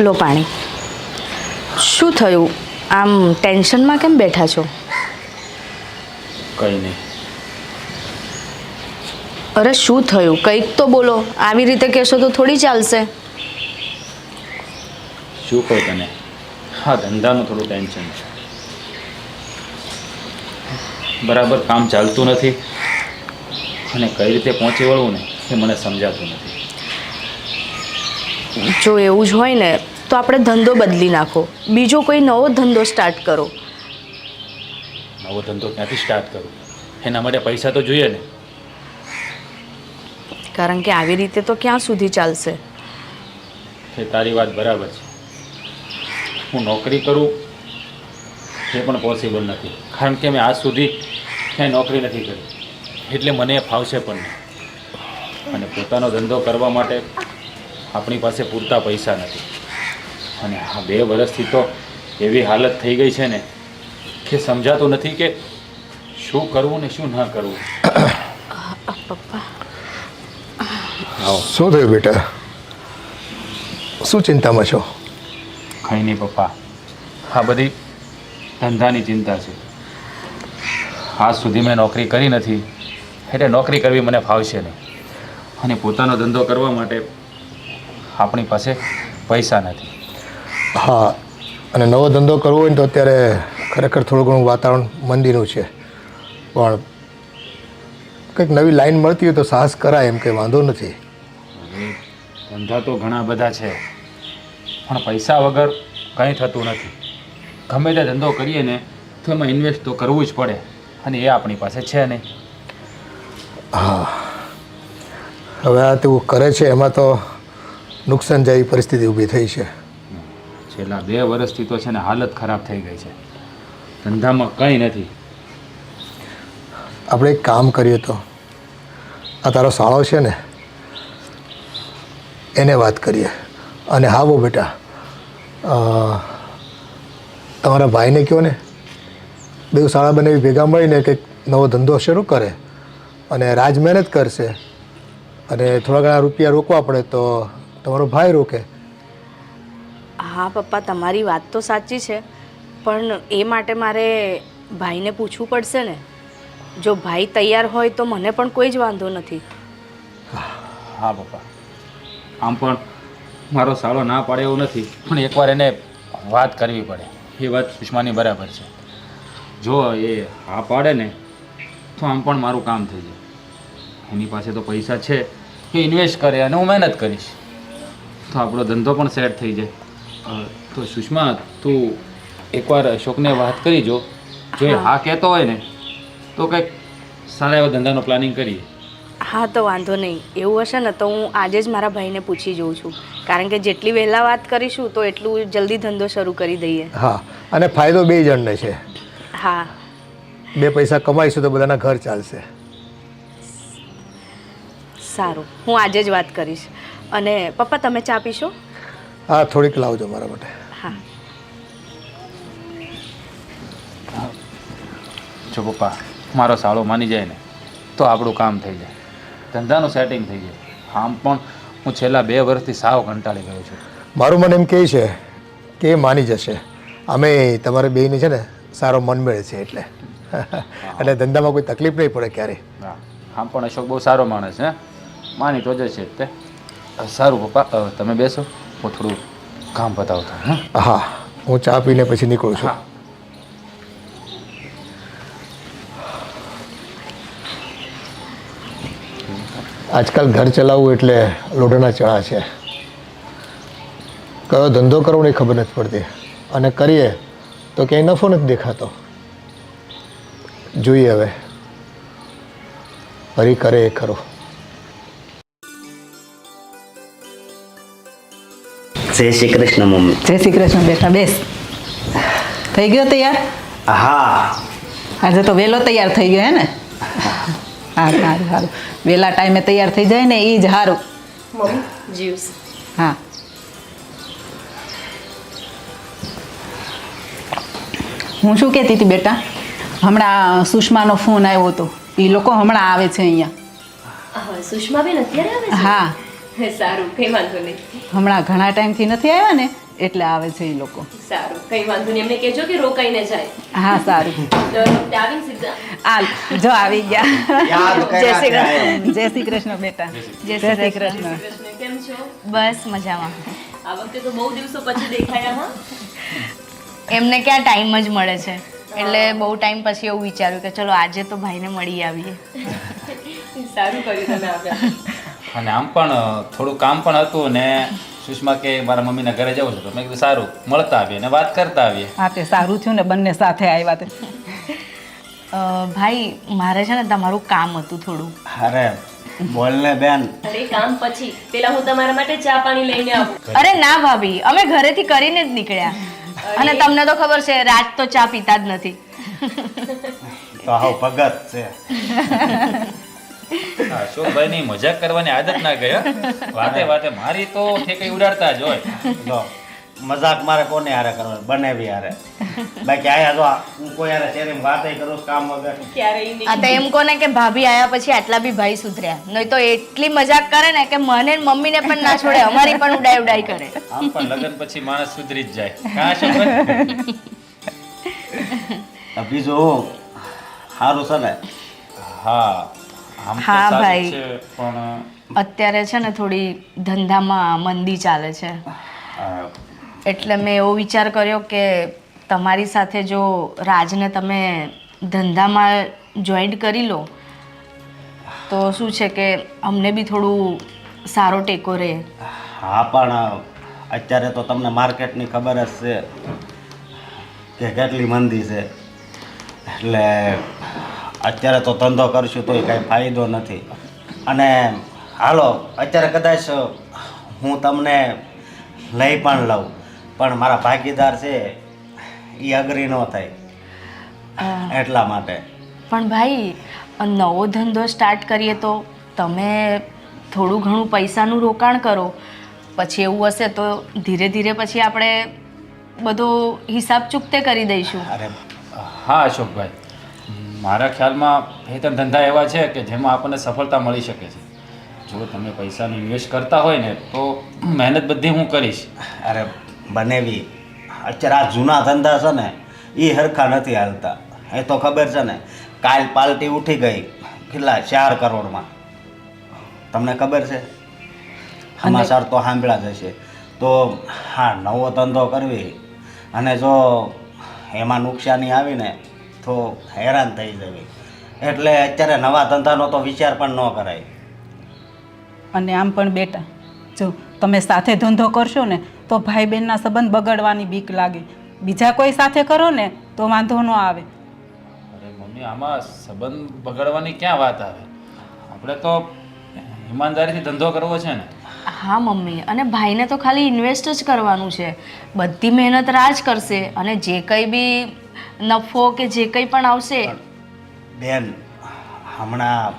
લો પાણી. શું થયું? આમ ટેન્શનમાં કેમ બેઠા છો? કંઈ નહીં. અરે શું થયું? કંઈક તો બોલો. આવી રીતે કહેશો તો થોડી ચાલશે. શું કહું તને, હા ધંધાનું થોડું ટેન્શન છે. બરાબર કામ ચાલતું નથી અને કઈ રીતે પહોંચી વળવું ને એ મને સમજાતું નથી. જો એવું જ હોય ને તો આપણે ધંધો બદલી નાખો, બીજો કોઈ નવો ધંધો સ્ટાર્ટ કરો. નવો ધંધો ક્યાંથી સ્ટાર્ટ કરું? એના માટે પૈસા તો જોઈએ ને. કારણ કે આવી રીતે તો ક્યાં સુધી ચાલશે? એ તારી વાત બરાબર છે. હું નોકરી કરું એ પણ પોસિબલ નથી, કારણ કે મેં આજ સુધી ક્યાંય નોકરી નથી કરી, એટલે મને એ ફાવશે પણ નહીં. અને પોતાનો ધંધો કરવા માટે આપણી પાસે પૂરતા પૈસા નથી. અને આ 2 વર્ષથી તો એવી હાલત થઈ ગઈ છે ને કે સમજાતું નથી કે શું કરવું ને શું ના કરવું. પપ્પા શું થયું બેટા? શું ચિંતામાં છો? કંઈ નહીં પપ્પા, આ બધી ધંધાની ચિંતા છે. આજ સુધી મેં નોકરી કરી નથી, એટલે નોકરી કરવી મને ફાવશે નહીં. અને પોતાનો ધંધો કરવા માટે આપણી પાસે પૈસા નથી. હા, અને નવો ધંધો કરવો હોય ને તો અત્યારે ખરેખર થોડું ઘણું વાતાવરણ મંદીનું છે, પણ કંઈક નવી લાઈન મળતી હોય તો સાહસ કરાય, એમ કંઈ વાંધો નથી. ધંધા તો ઘણા બધા છે, પણ પૈસા વગર કંઈ થતું નથી. ગમે તે ધંધો કરીએ ને તો એમાં ઇન્વેસ્ટ તો કરવું જ પડે, અને એ આપણી પાસે છે નહીં. હા, હવે આ તું કરે છે એમાં તો નુકસાન જેવી પરિસ્થિતિ ઊભી થઈ છે. છેલ્લા 2 વર્ષથી તો છે ને હાલત ખરાબ થઈ ગઈ છે. ધંધામાં કંઈ નથી. આપણે એક કામ કરીએ તો, આ તારો સાળો છે ને એને વાત કરીએ. અને હા બહુ બેટા, તમારા ભાઈને કહો ને, 2 શાળા બનાવી ભેગા મળીને કંઈક નવો ધંધો શરૂ કરે, અને રાજ મહેનત કરશે અને થોડા ઘણા રૂપિયા રોકવા પડે તો તમારો ભાઈ રોકે. હા પપ્પા, તમારી વાત તો સાચી છે, પણ એ માટે મારે ભાઈને પૂછવું પડશે ને. જો ભાઈ તૈયાર હોય તો મને પણ કોઈ જ વાંધો નથી. હા પપ્પા, આમ પણ મારો સાળો ના પાડે એવું નથી, પણ એકવાર એને વાત કરવી પડે. એ વાત સુષ્માની બરાબર છે. જો એ હા પાડે ને તો આમ પણ મારું કામ થઈ જાય. એની પાસે તો પૈસા છે, એ ઇન્વેસ્ટ કરે અને હું મહેનત કરીશ, તો આપણો ધંધો પણ સેટ થઈ જાય. તો સુષ્મા, તું એકવાર અશોકને વાત કરી જો એ હા કહેતો હોય ને તો કંઈક સારા એવા ધંધાનો પ્લાનિંગ કરીએ. હા તો વાંધો નહીં. એવું હશે ને તો હું આજે જ મારા ભાઈને પૂછી જોઉં છું, કારણ કે જેટલી વહેલા વાત કરીશું તો એટલું જલ્દી ધંધો શરૂ કરી દઈએ. હા, અને ફાયદો 2 જણને છે. હા, 2 પૈસા કમાઈશું તો બધાના ઘર ચાલશે. સારું, હું આજે જ વાત કરીશ. અને પપ્પા, તમે ચા પીશો? હા, થોડીક લાવજો મારા માટે. હા. જો પપ્પા, મારો સાળો માની જાય ને તો આપણું કામ થઈ જાય, ધંધાનું સેટિંગ થઈ જાય. આમ પણ હું છેલ્લા 2 વર્ષથી સાવ કંટાળી ગયો છું. મારું મન એમ કહે છે કે એ માની જશે. અમે તમારે બેયને છે ને સારો મન મળે છે એટલે એટલે ધંધામાં કોઈ તકલીફ નહીં પડે ક્યારે. હા, આમ પણ અશોક બહુ સારો માણસ છે, માની તો જશે જ તે. સારું પપ્પા, તમે બેસો, હું થોડું કામ બતાવતો. હા, હું ચા પીને પછી નીકળું છું. હા. આજકાલ ઘર ચલાવવું એટલે લોઢાના ચણા છે. કયો ધંધો કરવો એ ખબર નથી પડતી, અને કરીએ તો ક્યાંય નફો નથી દેખાતો. જોઈએ હવે, હરી કરે એ ખરો. જય શ્રી કૃષ્ણ મમ્મી. જય શ્રી કૃષ્ણ બેટા, બેસ. થઈ ગયો તૈયાર? હા, આજે તો વહેલો તૈયાર થઈ ગયો હે ને? હા, સારું સારું. વહેલા ટાઈમે તૈયાર થઈ જાય ને એ જ સારું. Mummy, juice. હા. હું શું કહેતી હતી બેટા, હમણાં સુષ્માનો ફોન આવ્યો હતો, એ લોકો હમણાં આવે છે અહીંયા. સુષ્મા બેન અત્યારે આવે છે? હા, સારું, કઈ વાંધો નહીં. હમણાં ઘણા ટાઈમથી નથી આવ્યા ને એટલે આવે છે એ લોકો. સારું, કઈ વાંધો નહીં, એમને કહેજો કે રોકાઈને જાય. હા સારું. દર વખતે આવીને સીધા. આ જો આવી ગયા. યાદ જય શ્રી કર્યા કૃષ્ણ. જય શ્રી કૃષ્ણ બેટા. જય શ્રી કૃષ્ણ. કૃષ્ણ, કેમ છો? બસ મજામાં. આ વખતે તો બહુ દિવસો પછી દેખાયા. હા, એમને ક્યાં ટાઈમ જ મળે છે, એટલે બહુ ટાઈમ પછી એવું વિચાર્યું કે ચલો આજે તો ભાઈને મળી આવીએ. સારું કર્યું તમે આવ્યા. અને આમ પણ થોડું કામ પણ હતું ને સુષ્મા કે મારા મમ્મીના ઘરે જવું છે, તો મેં કીધું સારું મળતા આવીએ અને વાત કરતા આવીએ. હા તે સારું થયું ને બંને સાથે આવ્યા તે. ભાઈ મારે છે ને તમારું કામ હતું થોડું. અરે બોલ ને બેન. અરે કામ પછી પેલા હું તમારા માટે ચા પાણી લઈને આવું. અરે ના ભાભી, અમે ઘરેથી કરીને જ નીકળ્યા. અને તમને તો ખબર છે રાત તો ચા પીતા જ નથી. તો હાવ ભગત છે. હા, અશોકભાઈની મજાક કરવાની આદત ના ગઈ હો. વાતે વાતે મારી તો ઠેકડી ઉડાડતા જ હોય. જો મજાક મારે કોને હારે કરવાનો, બનેવી હારે. બાકી આયા જો હું કોઈ હારે શેરીમાં વાતે કરું છું કામ વગર. ક્યારેય નહીં. આ તો એમ કોને કે ભાભી આયા પછી આટલા બી ભાઈ સુધર્યા, નહીં તો એટલી મજાક કરે ને કે મને ને મમ્મીને પણ ના છોડે, અમારી પણ ઉડાઈ ઉડાઈ કરે. આમ પણ લગ્ન પછી માણસ સુધરી જ જાય. કાં અશોકભાઈ? તો બીજું સારું છે ને? હા, આમ તો હા, સારું ભાઈ. છે પણ અત્યારે છે ને થોડી ધંધામાં મંદી ચાલે છે, એટલે મેં એવો વિચાર કર્યો કે તમારી સાથે જો રાજને તમે ધંધામાં જોઈન્ટ કરી લો તો શું છે કે અમને બી થોડું સારો ટેકો રહે. હા પણ અત્યારે તો તમને માર્કેટની ખબર જ છે કે કેટલી મંદી છે, એટલે અત્યારે તો ધંધો કરશું તોય કાંઈ ફાયદો નથી. અને હાલો અત્યારે કદાચ હું તમને લઈ પણ લઉં પણ મારા ભાગીદાર છે એ અગ્રી ન થાય એટલા માટે. પણ ભાઈ નવો ધંધો સ્ટાર્ટ કરીએ તો તમે થોડું ઘણું પૈસાનું રોકાણ કરો, પછી એવું હશે તો ધીરે ધીરે પછી આપણે બધો હિસાબ ચૂકતે કરી દઈશું. અરે હા અશોકભાઈ, મારા ખ્યાલમાં બે ત્રણ ધંધા એવા છે કે જેમાં આપણને સફળતા મળી શકે છે. જો તમે પૈસાનું ઇન્વેસ્ટ કરતા હોય ને તો મહેનત બધી હું કરીશ. અરે બનેવી અત્યારે આ જૂના ધંધા છે ને એ હરખા નથી હાલતા. એ તો ખબર છે ને, કાલ પાલટી ઉઠી ગઈ કેટલા 4 કરોડમાં. તમને ખબર છે? સમાચાર તો સાંભળ્યા જ હશે. તો હા, નવો ધંધો કરવી અને જો એમાં નુકસાની આવીને તો હેરાન થઈ જવી, એટલે અત્યારે નવા ધંધાનો તો વિચાર પણ ન કરાય. અને આમ પણ બેટા જો તમે સાથે ધંધો કરશો ને તો ભાઈ બહેનના સંબંધ બગડવાની બીક લાગે. બીજા કોઈ સાથે કરો ને તો વાંધો ન આવે. અરે મમ્મી, આમાં સંબંધ બગડવાની ક્યાં વાત આવે? આપણે તો ઈમાનદારીથી ધંધો કરવો છે ને. હા મમ્મી, અને ભાઈને તો ખાલી ઇન્વેસ્ટ જ કરવાનું છે, બધી મહેનત રાજ કરશે અને જે કંઈ બી નફો કે જે કંઈ પણ આવશે. બેન, હમણાં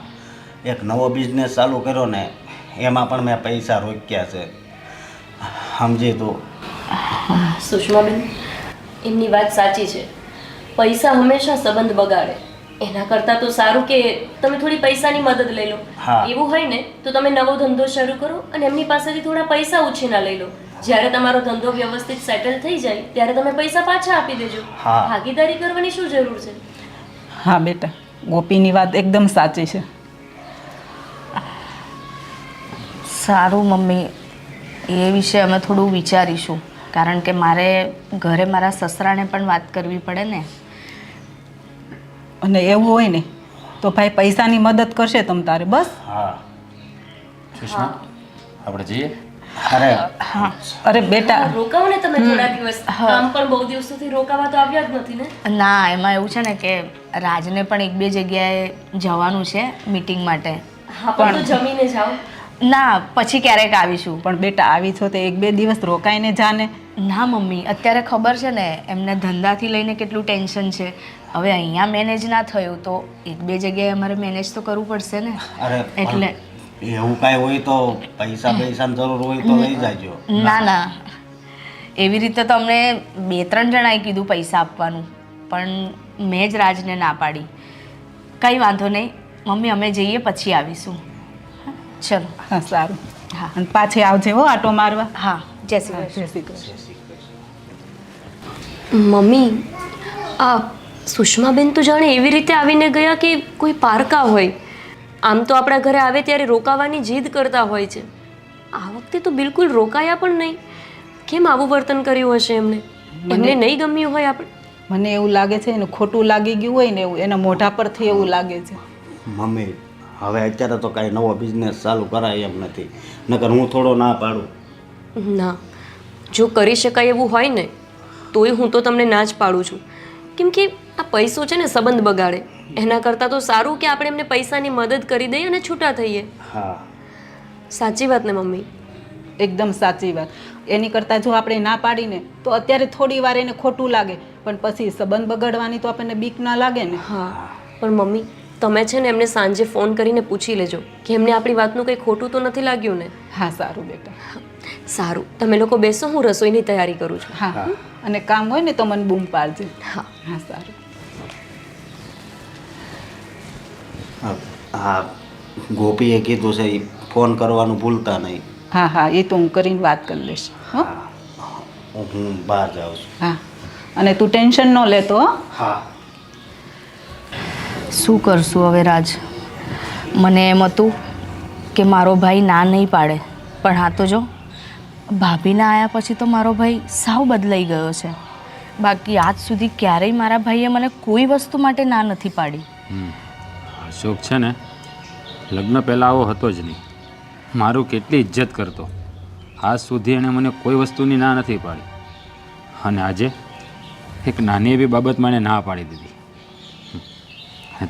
એક નવો બિઝનેસ ચાલુ કર્યો ને એમાં પણ મેં પૈસા રોક્યા છે, સમજી તું? સુષ્માબેન, એમની વાત સાચી છે. પૈસા હંમેશા સંબંધ બગાડે. એના કરતાં તો સારું કે તમે થોડી પૈસાની મદદ લઈ લો. હા. એવું હોય ને તો તમે નવો ધંધો શરૂ કરો અને એમની પાસેથી થોડા પૈસા ઉછીના લઈ લો. જ્યારે તમારો ધંધો વ્યવસ્થિત સેટલ થઈ જાય ત્યારે તમે પૈસા પાછા આપી દેજો. હા. ભાગીદારી કરવાની શું જરૂર છે? હા બેટા, ગોપીની વાત એકદમ સાચી છે. સારું મમ્મી, એ વિશે અમે થોડું વિચારીશું, કારણ કે મારે ઘરે મારા સસરાને પણ વાત કરવી પડે ને. અને એવું હોય ને તો ભાઈ પૈસાની મદદ કરશે તમ તારે બસ. હા. સુષ્મા, આપણે જઈએ? અરે અરે બેટા રોકાવો ને તમે થોડા દિવસ. કામ પણ બહુ દિવસોથી રોકાવા તો આવ્યા જ નથી ને. ના, એમાં એવું છે ને કે રાજને પણ એક બે જગ્યાએ જવાનું છે મીટિંગ માટે. હા, પણ તો જમીને જાઓ. ના, પછી ક્યારેક આવીશું. પણ બેટા આવી છો તો 1-2 દિવસ રોકાઈને જાને. ના મમ્મી, અત્યારે ખબર છે ને એમને ધંધાથી લઈને કેટલું ટેન્શન છે. હવે અહીંયા મેનેજ ના થયું તો 1-2 જગ્યાએ અમારે મેનેજ તો કરવું પડશે ને. અરે એટલે એવું કાંઈ હોય તો પૈસાની જરૂર હોય તો લઈ જાજો. ના ના, એવી રીતે તો અમને 2-3 જણાએ કીધું પૈસા આપવાનું, પણ મેં જ રાજને ના પાડી. કંઈ વાંધો નહીં મમ્મી, અમે જઈએ પછી આવીશું. ચલો. હા સારું. હા અને પાછી આવજે હો આટો મારવા. હા, જય શ્રી કૃષ્ણ. જય શ્રી કૃષ્ણ. મમ્મી આ સુષ્માબેન તો જાણે એવી રીતે આવીને ગયા કે કોઈ પારકા હોય. આમ તો આપણા ઘરે આવે ત્યારે રોકાવાની જીદ કરતા હોય છે. આ વખતે તો બિલકુલ રોકાયા પણ નહીં. કેમ આવું વર્તન કર્યું હશે એમને? એમને નહીં ગમ્યું હોય આપણે? મને એવું લાગે છે એને ખોટું લાગી ગયું હોય ને એવું એના મોઢા પરથી એવું લાગે છે. મમ્મી હવે અત્યારે તો કાંઈ નવો બિઝનેસ ચાલુ કરાય એમ નથી, નકર હું થોડો ના પાડું. ના, જો કરી શકાય એવું હોય ને તોય હું તો તમને ના જ પાડું છું. કેમ કે આ પૈસો છે ને સંબંધ બગાડે. એના કરતાં તો સારું કે આપણે એમને પૈસાની મદદ કરી દઈએ અને છૂટા થઈએ. હા સાચી વાત ને મમ્મી? એકદમ સાચી વાત. એની કરતાં જો આપણે ના પાડીને તો અત્યારે થોડી વાર એને ખોટું લાગે પણ પછી સંબંધ બગાડવાની તો આપણને બીક ના લાગે ને. હા, પણ મમ્મી તમે છે ને એમને સાંજે ફોન કરીને પૂછી લેજો કે એમને આપણી વાતનું કંઈ ખોટું તો નથી લાગ્યું ને? હા સારું બેટા. સારું, તમે લોકો બેસો, હું રસોઈની તૈયારી કરું છું. હા અને કામ હોય ને તો મને બૂમ પાડજે. હા. હા સારું. હા ગોપીએ કીધું છે એ ફોન કરવાનું ભૂલતા નહીં. હા હા એ તો હું કરીને વાત કરી લઈશ. હો હું બહાર જાઉં છું. હા અને તું ટેન્શન ન લેતો હો. હા શું કરશું હવે રાજ? મને એમ હતું કે મારો ભાઈ ના નહીં પાડે, પણ હા તો જો ભાભીના આવ્યા પછી તો મારો ભાઈ સાવ બદલાઈ ગયો છે. બાકી આજ સુધી ક્યારેય મારા ભાઈએ મને કોઈ વસ્તુ માટે ના નથી પાડી. અશોક છે ને લગ્ન પહેલાં આવો હતો જ નહીં. મારું કેટલી ઇજ્જત કરતો. આજ સુધી એણે મને કોઈ વસ્તુની ના નથી પાડી અને આજે એક નાની એવી બાબતમાં એણે ના પાડી દીધી.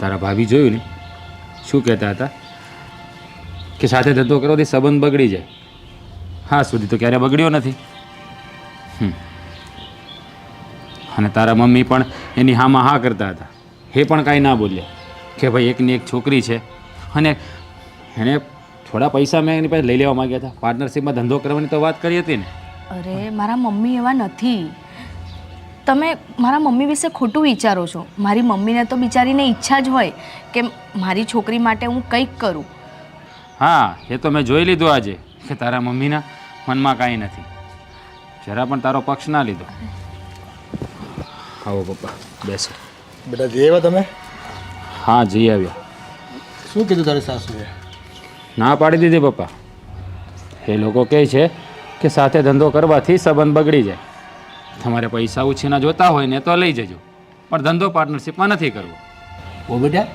તારા ભાભી જોયું ને શું કહેતા હતા કે સાથે ધંધો કરવાથી સંબંધ બગડી જાય. હા સુધી તો ક્યારે બગડ્યો નથી. અને તારા મમ્મી પણ એની હામાં હા કરતા હતા. એ પણ કાંઈ ના બોલ્યા કે ભાઈ એકની એક છોકરી છે અને એણે થોડા પૈસા મેં એની પાસે લઈ લેવા માગ્યા હતા. પાર્ટનરશિપમાં ધંધો કરવાની તો વાત કરી હતી ને. અરે મારા મમ્મી એવા નથી. તમે મારા મમ્મી વિશે ખોટું વિચારો છો. મારી મમ્મીને તો બિચારીને ઈચ્છા જ હોય કે મારી છોકરી માટે હું કંઈક કરું. હા એ તો મેં જોઈ લીધું આજે કે તારા મમ્મીના મનમાં કાંઈ નથી. જરા પણ તારો પક્ષ ના લીધો. આવો પપ્પા બેસો. બેટા જઈ આવ્યા તમે? હા જઈ આવ્યા. શું કીધું તારી સાસુએ? ના પાડી દીધી પપ્પા. એ લોકો કહે છે કે સાથે ધંધો કરવાથી સંબંધ બગડી જાય. તમારે પૈસા ઉછીના જોતા હોય ને તો લઈ જજો, પણ ધંધો પાર્ટનરશિપમાં નથી કરવો. ઓ બેટા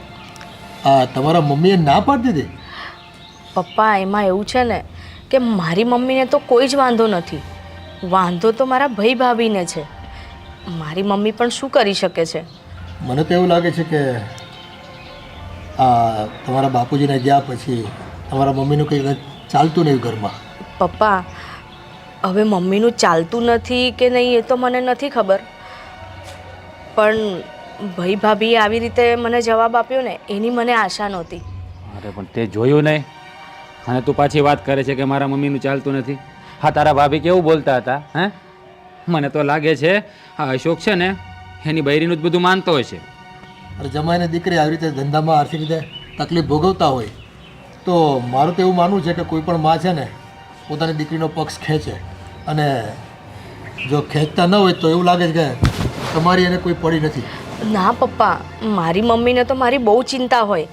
આ તમારા મમ્મીએ ના પાડી દીધી? પપ્પા એમાં એવું છે ને કે મારી મમ્મીને તો કોઈ જ વાંધો નથી. વાંધો તો મારા ભાઈ ભાભીને છે. મારી મમ્મી પણ શું કરી શકે છે? મને તો એવું લાગે છે કે આ તમારા બાપુજીને ગયા પછી તમારા મમ્મીનું કંઈ ચાલતું નહીં ઘરમાં. પપ્પા હવે મમ્મીનું ચાલતું નથી કે નહીં એ તો મને નથી ખબર, પણ ભાઈ ભાભીએ આવી રીતે મને જવાબ આપ્યો ને એની મને આશા નહોતી. અરે પણ તે જોયું નહીં અને તું પાછી વાત કરે છે કે મારા મમ્મીનું ચાલતું નથી. હા તારા ભાભી કેવું બોલતા હતા? હે મને તો લાગે છે આ અશોક છે ને એની બૈરીનું જ બધું માનતો હોય છે. અરે જમાઈને દીકરી આવી રીતે ધંધામાં આર્થિક રીતે તકલીફ ભોગવતા હોય તો મારું તો એવું માનવું છે કે કોઈ પણ માં છે ને પોતાની દીકરીનો પક્ષ ખેંચે, અને જો ખેંચતા ન હોય તો એવું લાગે છે કે તમારી એને કોઈ પડી નથી. ના પપ્પા, મારી મમ્મીને તો મારી બહુ ચિંતા હોય.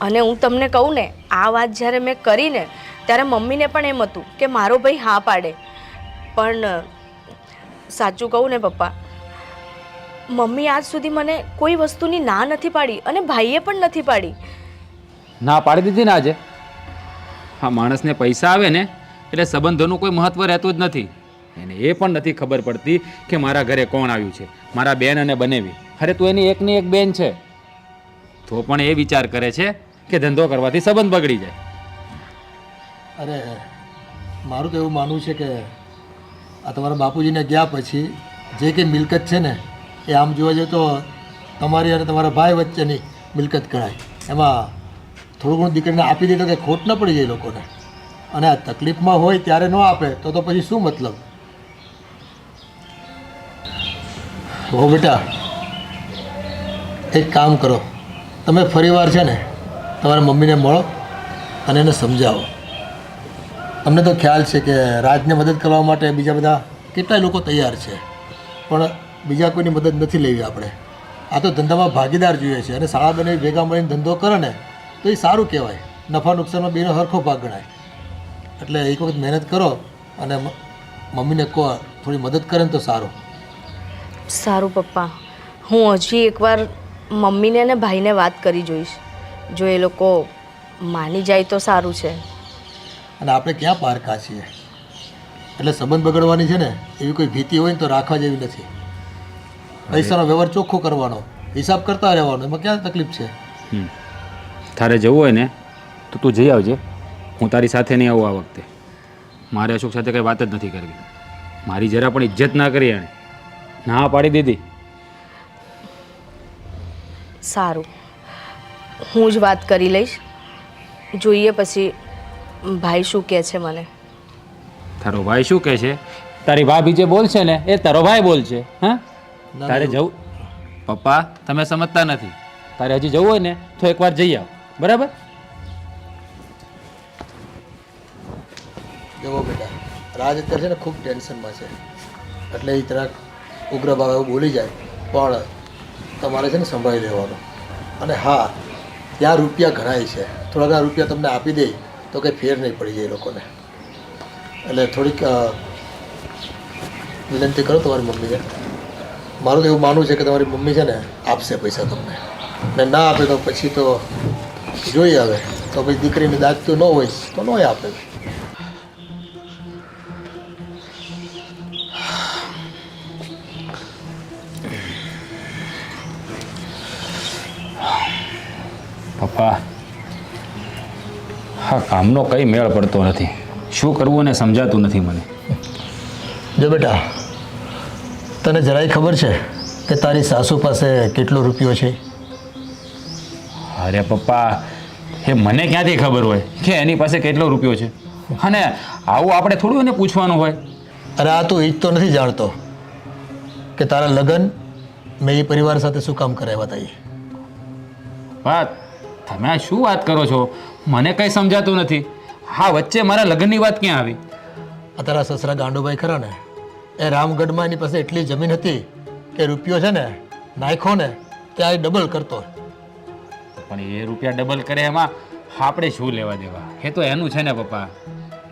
અને હું તમને કહું ને આ વાત જ્યારે મેં કરીને ત્યારે મમ્મીને પણ એમ હતું કે મારો ભાઈ હા પાડે. પણ સાચું કહું ને પપ્પા, મમ્મી આજ સુધી મને કોઈ વસ્તુની ના નથી પાડી અને ભાઈએ પણ નથી પાડી. ના પાડી દીધી ને આજે. હા માણસને પૈસા આવે ને એટલે સંબંધોનું કોઈ મહત્ત્વ રહેતું જ નથી. એને એ પણ નથી ખબર પડતી કે મારા ઘરે કોણ આવ્યું છે, મારા બેન અને બનેવી. અરે તું એની એકની એક બેન છે તો પણ એ વિચાર કરે છે કે ધંધો કરવાથી સંબંધ બગડી જાય. અરે મારું તો એવું માનવું છે કે આ તમારા બાપુજીને ગયા પછી જે કંઈ મિલકત છે ને એ આમ જોવા જઈએ તો તમારી અને તમારા ભાઈ વચ્ચેની મિલકત ગણાય. એમાં થોડું ઘણું દીકરીને આપી દે તો કે ખોટ ન પડી જાય લોકોને. અને આ તકલીફમાં હોય ત્યારે ન આપે તો પછી શું મતલબ? હો બેટા એક કામ કરો, તમે ફરીવાર છે ને તમારા મમ્મીને મળો અને એને સમજાવો. અમને તો ખ્યાલ છે કે રાજને મદદ કરવા માટે બીજા બધા કેટલાય લોકો તૈયાર છે, પણ બીજા કોઈની મદદ નથી લેવી આપણે. આ તો ધંધામાં ભાગીદાર જોઈએ છે, અને શાળા બને ભેગા મળીને ધંધો કરે ને તો એ સારું કહેવાય. નફા નુકસાનમાં બેનો સરખો ભાગ ગણાય. એટલે એક વખત મહેનત કરો અને મમ્મીને કહો થોડી મદદ કરે ને તો સારું. સારું પપ્પા, હું હજી એકવાર મમ્મીને અને ભાઈને વાત કરી જોઈશ. જો એ લોકો માની જાય તો સારું છે. અને આપણે ક્યાં પારકા છીએ, એટલે સંબંધ બગડવાની છે ને એવી કોઈ ભીતિ હોય ને તો રાખવા જેવી નથી. પૈસાનો વ્યવહાર ચોખ્ખો કરવાનો, હિસાબ કરતા રહેવાનો, એમાં ક્યાં તકલીફ છે? તારે જવું હોય ને તો તું જઈ આવજે. હું તારી સાથે નહીં આવું આ વખતે. મારે અશોક સાથે કંઈ વાત જ નથી કરવી. મારી જરા પણ ઇજ્જત ના કરી એણે, ના પાડી દીધી. સારું, હું જ વાત કરી લઈશ. જોઈએ પછી ભાઈ શું કહે છે મને. તારો ભાઈ શું કહે છે? તારી ભાભી જે બોલશે ને એ તારો ભાઈ બોલશે. હા, તારે જવું. પપ્પા તમે સમજતા નથી. તારે હજી જવું હોય ને તો એકવાર જઈ આવ, બરાબર? જુઓ બેટા, રાજ અત્યારે છે ને ખૂબ ટેન્શનમાં છે, એટલે એ જરાક ઉગ્ર ભાવ એવું બોલી જાય, પણ તમારે છે ને સંભાળી લેવાનું. અને હા, ત્યાં રૂપિયા ઘણાય છે, થોડા ઘણા રૂપિયા તમને આપી દે તો કંઈ ફેર નહીં પડી જાય એ લોકોને. એટલે થોડીક વિનંતી કરો તમારી મમ્મીને. મારું તો એવું માનવું છે કે તમારી મમ્મી છે ને આપશે પૈસા તમને, ને ના આપે તો પછી તો જોઈએ. હવે તો ભાઈ દીકરીને દાજતું ન હોય તો ન આપે. પપ્પા, હા કામનો કંઈ મેળ પડતો નથી. શું કરવું ને સમજાતું નથી મને. જો બેટા, તને જરાય ખબર છે કે તારી સાસુ પાસે કેટલો રૂપિયો છે? અરે પપ્પા, એ મને ક્યાંથી ખબર હોય કે એની પાસે કેટલો રૂપિયો છે? અને આવું આપણે થોડું એને પૂછવાનું હોય. અરે આ તું એ જ તો નથી જાણતો કે તારા લગ્ન મેં એ પરિવાર સાથે શું કામ કરાવ્યા હતા. વાત તમે આ શું વાત કરો છો? મને કંઈ સમજાતું નથી. હા, વચ્ચે મારા લગ્નની વાત ક્યાં આવી? આ તારા સસરા ગાંડુભાઈ ખરા ને, એ રામગઢમાં એની પાસે એટલી જમીન હતી કે રૂપિયો છે ને નાખ્યો ને ત્યાં એ ડબલ કરતો. પણ એ રૂપિયા ડબલ કરે એમાં આપણે શું લેવા દેવા? એ તો એનું છે ને પપ્પા.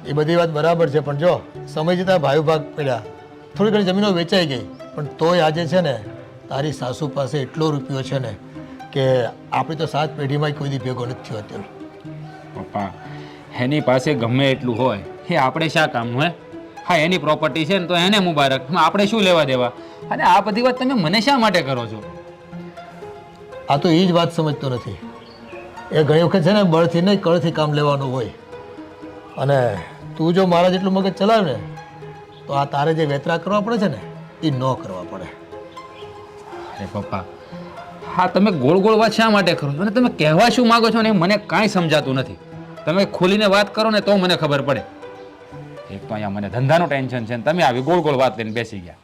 એ બધી વાત બરાબર છે, પણ જો સમય જતાં ભાઈ ભાગ પડ્યા, થોડી ઘણી જમીનો વેચાઈ ગઈ, પણ તોય આજે છે ને તારી સાસુ પાસે એટલો રૂપિયો છે ને કે આપણી તો 7 પેઢીમાં કોઈ દી ભેગો નથી થયો અત્યારે. પપ્પા, એની પાસે ગમે એટલું હોય એ આપણે શા કામનું હે? હા, એની પ્રોપર્ટી છે ને તો એને મુબારક, આપણે શું લેવા દેવા? અને આ બધી વાત તમે મને શા માટે કરો છો? આ તો એ જ વાત સમજતો નથી. એ ઘણી વખત છે ને બળથી નહીં કળથી કામ લેવાનું હોય, અને તું જો મારા જેટલું મગજ ચલાવે ને તો આ તારે જે વેતરા કરવા પડે છે ને એ ન કરવા પડે. અરે પપ્પા, હા તમે ગોળ ગોળ વાત શા માટે કરો છો? અને તમે કહેવા શું માગો છો ને એ મને કાંઈ સમજાતું નથી. તમે ખોલીને વાત કરો ને તો મને ખબર પડે. એક તો અહીંયા મને ધંધાનું ટેન્શન છે ને તમે આવી ગોળ ગોળ વાત લઈને બેસી ગયા.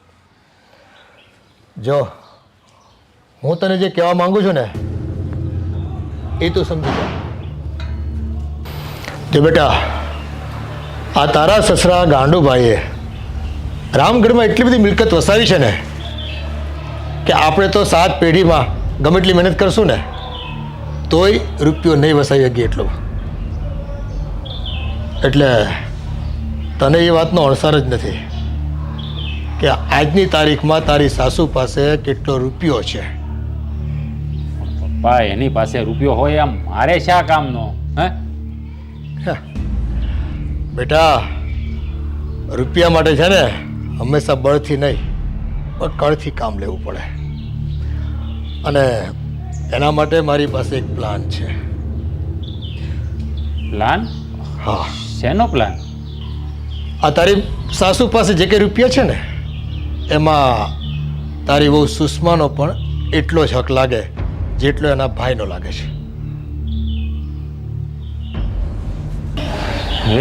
જો હું તને જે કહેવા માંગુ છું ને એ તું સમજી જા. જો બેટા, આ તારા સસરા ગાંડુભાઈએ રામગઢમાં એટલી બધી મિલકત વસાવી છે ને કે આપણે તો 7 પેઢીમાં ગમે એટલી મહેનત કરશું ને તોય રૂપિયો નહીં વસાવી શકીએ એટલો. એટલે તને એ વાતનો અણસાર જ નથી કે આજની તારીખમાં તારી સાસુ પાસે કેટલો રૂપિયો છે. પપ્પા, એની પાસે રૂપિયો હોય આમ મારે શા કામનો? હે બેટા, રૂપિયા માટે છે ને હંમેશા બળથી નહીં પણ કળથી કામ લેવું પડે, અને એના માટે મારી પાસે એક પ્લાન છે. પ્લાન? હા. શેનો પ્લાન? આ તારી સાસુ પાસે જે કંઈ રૂપિયા છે ને એમાં તારી બહુ સુષ્માનો પણ એટલો જ હક લાગે જેટલો એના ભાઈનો લાગે છે.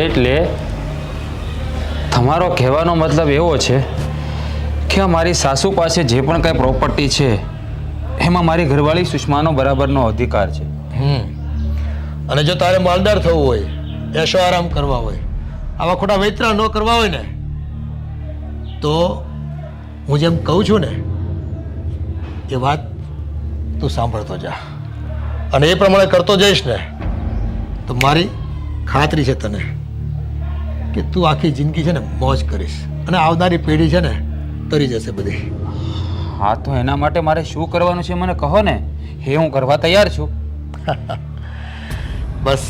એટલે તમારો કહેવાનો મતલબ એવો છે કે મારી સાસુ પાસે જે પણ કાંઈ પ્રોપર્ટી છે એમાં મારી ઘરવાળી સુષ્માનો બરાબરનો અધિકાર છે. અને જો તારે માલદાર થવું હોય, એશો આરામ કરવા હોય, આવા ખોટા વૈતરા ન કરવા હોય ને તો હું જેમ કહું છું ને એ વાત તું સાંભળતો જા, અને એ પ્રમાણે કરતો જઈશ ને તો મારી ખાતરી છે તને કે તું આખી જિંદગી છે ને મોજ કરીશ, અને આવનારી પેઢી છે ને તરી જશે બધી. હા, તો એના માટે મારે શું કરવાનું છે મને કહો ને, એ હું કરવા તૈયાર છું. બસ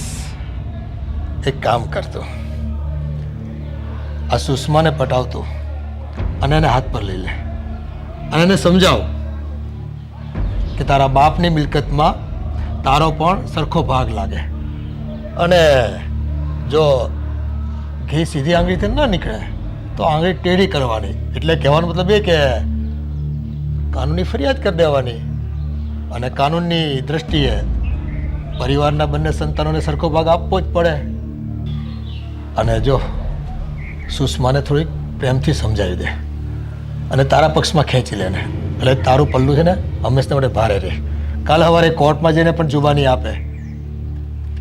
એક કામ કરતો, આ સુષ્માને પટાવતો અને એને હાથ પર લઈ લે અને એને સમજાવ કે તારા બાપની મિલકતમાં તારો પણ સરખો ભાગ લાગે, અને જો ઘી સીધી આંગળીથી ન નીકળે તો આંગળી ટેઢી કરવાની. એટલે કહેવાનો મતલબ એ કે કાનૂની ફરિયાદ કરી દેવાની, અને કાનૂનની દ્રષ્ટિએ પરિવારના બંને સંતાનોને સરખો ભાગ આપવો જ પડે. અને જો સુષ્માને થોડીક પ્રેમથી સમજાવી દે અને તારા પક્ષમાં ખેંચી લે ને, એટલે તારું પલ્લું છે ને હંમેશા માટે ભારે રહે. કાલ સવારે કોર્ટમાં જઈને પણ જુબાની આપે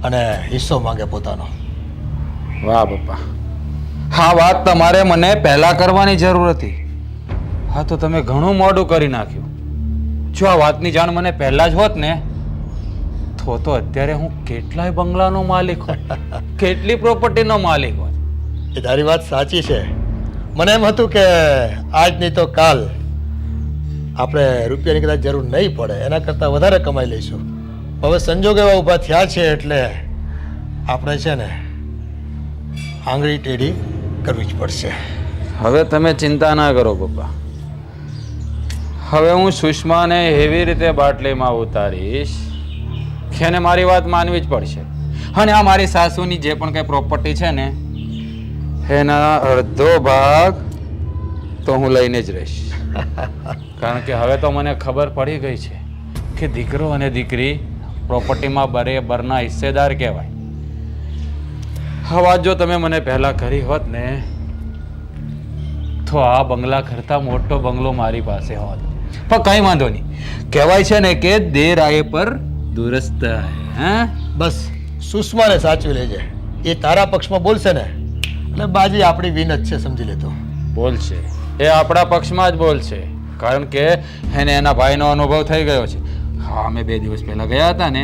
અને હિસ્સો માંગે પોતાનો. વાહ પપ્પા, હા વાત તમારે મને પહેલાં કરવાની જરૂર હતી. હા, તો તમે ઘણું મોડું કરી નાખ્યું. જો આ વાતની જાણ મને પહેલાં જ હોત ને તો અત્યારે હું કેટલાય બંગલાનો માલિક હોત, કેટલી પ્રોપર્ટીનો માલિક હોત. એ તારી વાત સાચી છે. મને એમ હતું કે આજ નહીં તો કાલ આપણે રૂપિયાની કદાચ જરૂર નહીં પડે, એના કરતાં વધારે કમાઈ લઈશું. હવે સંજોગ એવા ઊભા થયા છે એટલે આપણે છે ને આંગળી ટેઢી કરવી જ પડશે. હવે તમે ચિંતા ના કરો પપ્પા. હવે હું સુષ્માને એવી રીતે બાટલીમાં ઉતારીશ કે એને મારી વાત માનવી જ પડશે. અને આ મારી સાસુની જે પણ કંઈ પ્રોપર્ટી છે ને એના અડધો ભાગ તો હું લઈને જ રહીશ. કારણ કે હવે તો મને ખબર પડી ગઈ છે કે દીકરો અને દીકરી પ્રોપર્ટીમાં બરાબરના હિસ્સેદાર કહેવાય. આ વાત જો તમે મને પહેલાં કરી હોત ને તો આ બંગલા કરતાં મોટો બંગલો મારી પાસે હોત. પણ કંઈ વાંધો નહીં, કહેવાય છે ને કે દેર આયે પર દુરસ્ત આયે. હા, બસ સુષ્માને સાચવી લેજે. એ તારા પક્ષમાં બોલશે ને એટલે બાજી આપણી વિન જ છે, સમજી લેતો. બોલશે, એ આપણા પક્ષમાં જ બોલશે. કારણ કે એને એના ભાઈનો અનુભવ થઈ ગયો છે. હા, અમે 2 દિવસ પહેલાં ગયા હતા ને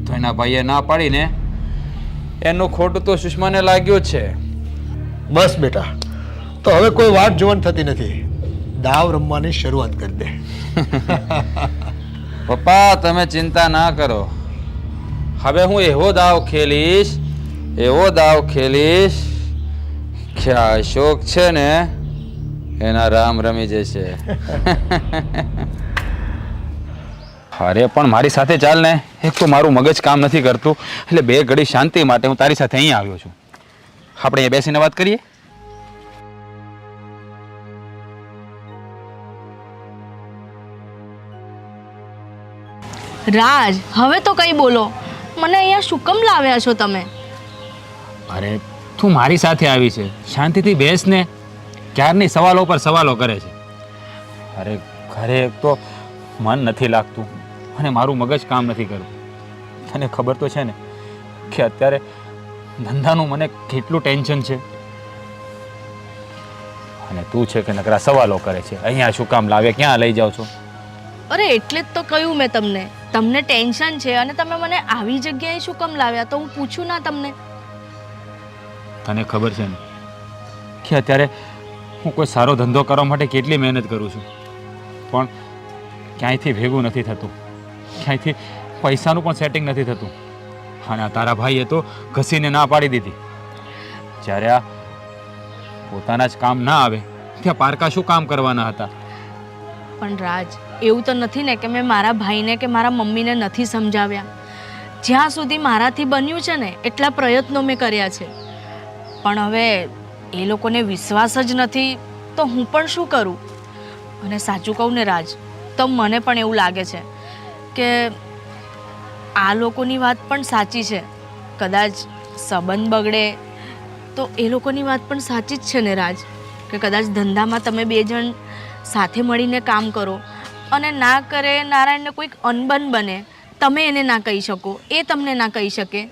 તો એના ભાઈએ ના પાડીને એનું ખોટું તો સુષ્માને લાગ્યું જ છે. બસ બેટા, તો હવે કોઈ વાત જોવાની થતી નથી. દાવ રમવાની શરૂઆત કરી દે. પપ્પા તમે ચિંતા ના કરો. હવે હું એવો દાવ ખેલીશ કે આ અશોક છે ને એના રામ રમી જશે. અરે પણ મારી સાથે ચાલ ને. એક તો મારું મગજ કામ નથી કરતું, એટલે 2 ઘડી શાંતિ માટે હું તારી સાથે અહીં આવ્યો છું. આપણે અહીંયા બેસીને વાત કરીએ. રાજ, હવે તો કંઈ બોલો. મને અહીંયા શું કામ લાવ્યા છો તમે? અરે તું મારી સાથે આવી છે, શાંતિથી બેસ ને. ક્યારની સવાલો પર સવાલો કરે છે. અરે ઘરે તો મન નથી લાગતું અને મારું મગજ કામ નથી કરતું. તને ખબર તો છે ને કે અત્યારે ધંધાનું મને કેટલું ટેન્શન છે. અને તું છે કે નકરા સવાલો કરે છે. અહીંયા શું કામ લાવે, ક્યાં લઈ જાઓ છો? અરે એટલે જ તો કહ્યું મેં તમને ટેન્શન છે અને તમે મને આવી જગ્યાએ શું કામ લાવ્યા? તો હું પૂછું ના તમને? તને ખબર છે ને કે અત્યારે હું કોઈ સારો ધંધો કરવા માટે કેટલી મહેનત કરું છું, પણ ક્યાંયથી ભેગું નથી થતું, ક્યાંયથી પૈસાનું પણ સેટિંગ નથી થતું. અને આ તારા ભાઈએ તો ઘસીને ના પાડી દીધી. જ્યારે આ પોતાના જ કામ ના આવે ત્યાં પારકા શું કામ કરવાના હતા? પણ રાજ, એવું તો નથી ને કે મેં મારા ભાઈને કે મારા મમ્મીને નથી સમજાવ્યા. જ્યાં સુધી મારાથી બન્યું છે ને એટલા પ્રયત્નો મેં કર્યા છે, પણ હવે એ લોકોને વિશ્વાસ જ નથી તો હું પણ શું કરું? અને સાચું કહું ને રાજ, તો મને પણ એવું લાગે છે કે આ લોકોની વાત પણ સાચી છે. કદાચ સંબંધ બગડે તો એ લોકોની વાત પણ સાચી જ છે ને રાજ, કે કદાચ ધંધામાં તમે 2 જણ સાથે મળીને કામ કરો અને ના કરે નારાયણને કોઈક અનબન બને, તમે એને ના કહી શકો, એ તમને ના કહી શકે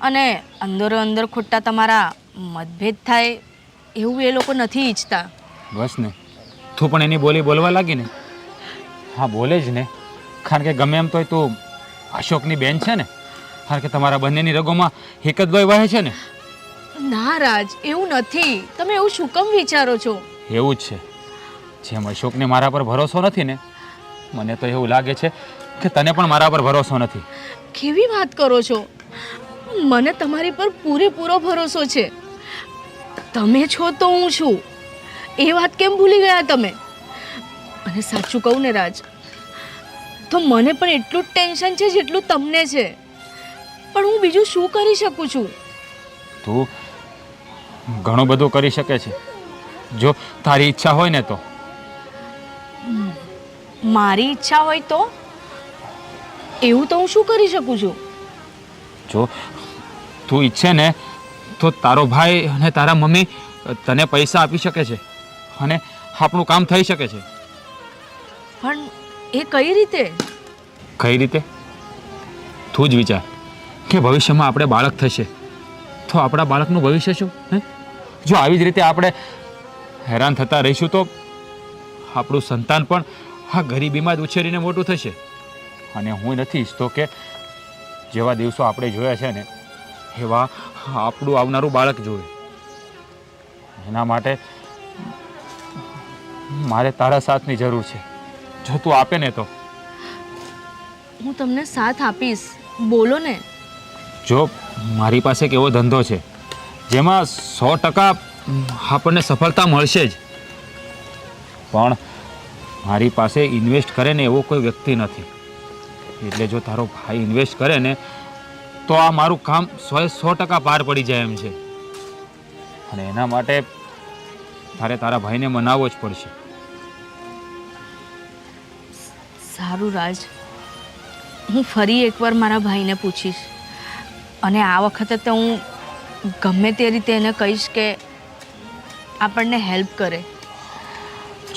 અને અંદરો અંદર ખોટા તમારા મતભેદ થાય એવું એ લોકો નથી ઈચ્છતા. બસ ને, તું પણ એની બોલી બોલવા લાગી ને. હા બોલે જ ને, કારણ કે ગમે એમ તોય તું અશોકની બેન છે ને, કારણ કે તમારા બંનેની રગોમાં એક જ લોહી વહે છે ને. ના રાજ, એવું નથી. તમે એવું શું કેમ વિચારો છો? એવું જ છે. જેમ અશોકને મારા પર ભરોસો નથી ને, મને તો એવું લાગે છે કે તને પણ મારા પર ભરોસો નથી. કેવી વાત કરો છો? મને તમારી પર પૂરેપૂરો ભરોસો છે. તમે છો તો હું છું, એ વાત કેમ ભૂલી ગયા તમે? અને સાચું કહું ને રાજ, તો મને પણ એટલું જ ટેન્શન છે જેટલું તમને છે. પણ હું બીજું શું કરી શકું છું? તું ઘણું બધું કરી શકે છે જો તારી ઈચ્છા હોય ને તો. મારી ઈચ્છા હોય તો? એવું તો હું શું કરી શકું છું? જો તું ઈચ્છે ને તો તારો ભાઈ અને તારા મમ્મી તને પૈસા આપી શકે છે અને આપણું કામ થઈ શકે છે. પણ એ કઈ રીતે? કઈ રીતે? તું જ વિચાર કે ભવિષ્યમાં આપણે બાળક થશે તો આપણા બાળકનું ભવિષ્ય શું? જો આવી જ રીતે આપણે હેરાન થતા રહીશું તો આપણું સંતાન પણ આ ગરીબીમાં જ ઉછેરીને મોટું થશે. અને હું નથી ઈચ્છતો કે જેવા દિવસો આપણે જોયા છે ને એવા આપણું આવનારું બાળક જોવે. એના માટે મારે તારા સાથની જરૂર છે. જો તું આપે ને તો. હું તમને સાથ આપીશ, બોલો ને. જો મારી પાસે એક એવો ધંધો છે જેમાં 100% આપણને સફળતા મળશે જ, પણ મારી પાસે ઇન્વેસ્ટ કરે ને એવો કોઈ વ્યક્તિ નથી. એટલે જો તારો ભાઈ ઇન્વેસ્ટ કરે ને તો આ મારું કામ 100% પાર પડી જાય એમ છે. અને એના માટે તારે તારા ભાઈને મનાવવો જ પડશે. સારું રાજ, હું ફરી એકવાર મારા ભાઈને પૂછીશ અને આ વખતે તો હું ગમે તે રીતે એને કહીશ કે આપણને હેલ્પ કરે.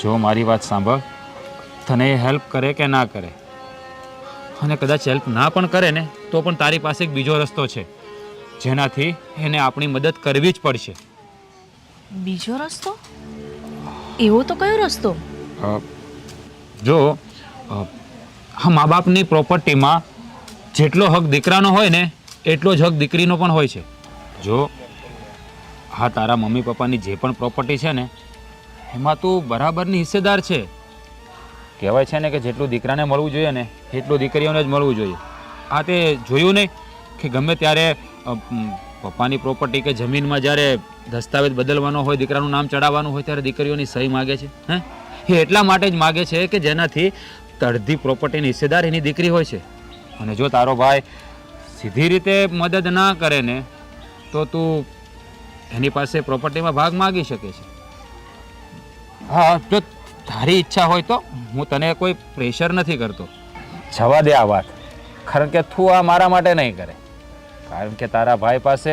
જો મારી વાત સાંભળ, તને એ હેલ્પ કરે કે ના કરે, અને કદાચ હેલ્પ ના પણ કરે ને તો પણ તારી પાસે એક બીજો રસ્તો છે જેનાથી એને આપણી મદદ કરવી જ પડશે. બીજો રસ્તો? એવો તો કયો રસ્તો? જો હા, મા બાપની પ્રોપર્ટીમાં જેટલો હક દીકરાનો હોય ને એટલો જ હક દીકરીનો પણ હોય છે. જો હા, તારા મમ્મી પપ્પાની જે પણ પ્રોપર્ટી છે ને એમાં તું બરાબરની હિસ્સેદાર છે. કહેવાય છે ને કે જેટલું દીકરાને મળવું જોઈએ ને એટલું દીકરીઓને જ મળવું જોઈએ. આ તે જોયું નહીં કે ગમે ત્યારે પપ્પાની પ્રોપર્ટી કે જમીનમાં જ્યારે દસ્તાવેજ બદલવાનો હોય, દીકરાનું નામ ચડાવવાનું હોય ત્યારે દીકરીઓની સહી માગે છે. એ એટલા માટે જ માગે છે કે જેનાથી અડધી પ્રોપર્ટીની હિસ્સેદાર એની દીકરી હોય છે. અને જો તારો ભાઈ સીધી રીતે મદદ ના કરે ને તો તું એની પાસે પ્રોપર્ટીમાં ભાગ માગી શકે છે. હા, જો તારી ઈચ્છા હોય તો. હું તને કોઈ પ્રેશર નથી કરતો. જવા દે આ વાત, કારણ કે તું આ મારા માટે નહીં કરે. કારણ કે તારા ભાઈ પાસે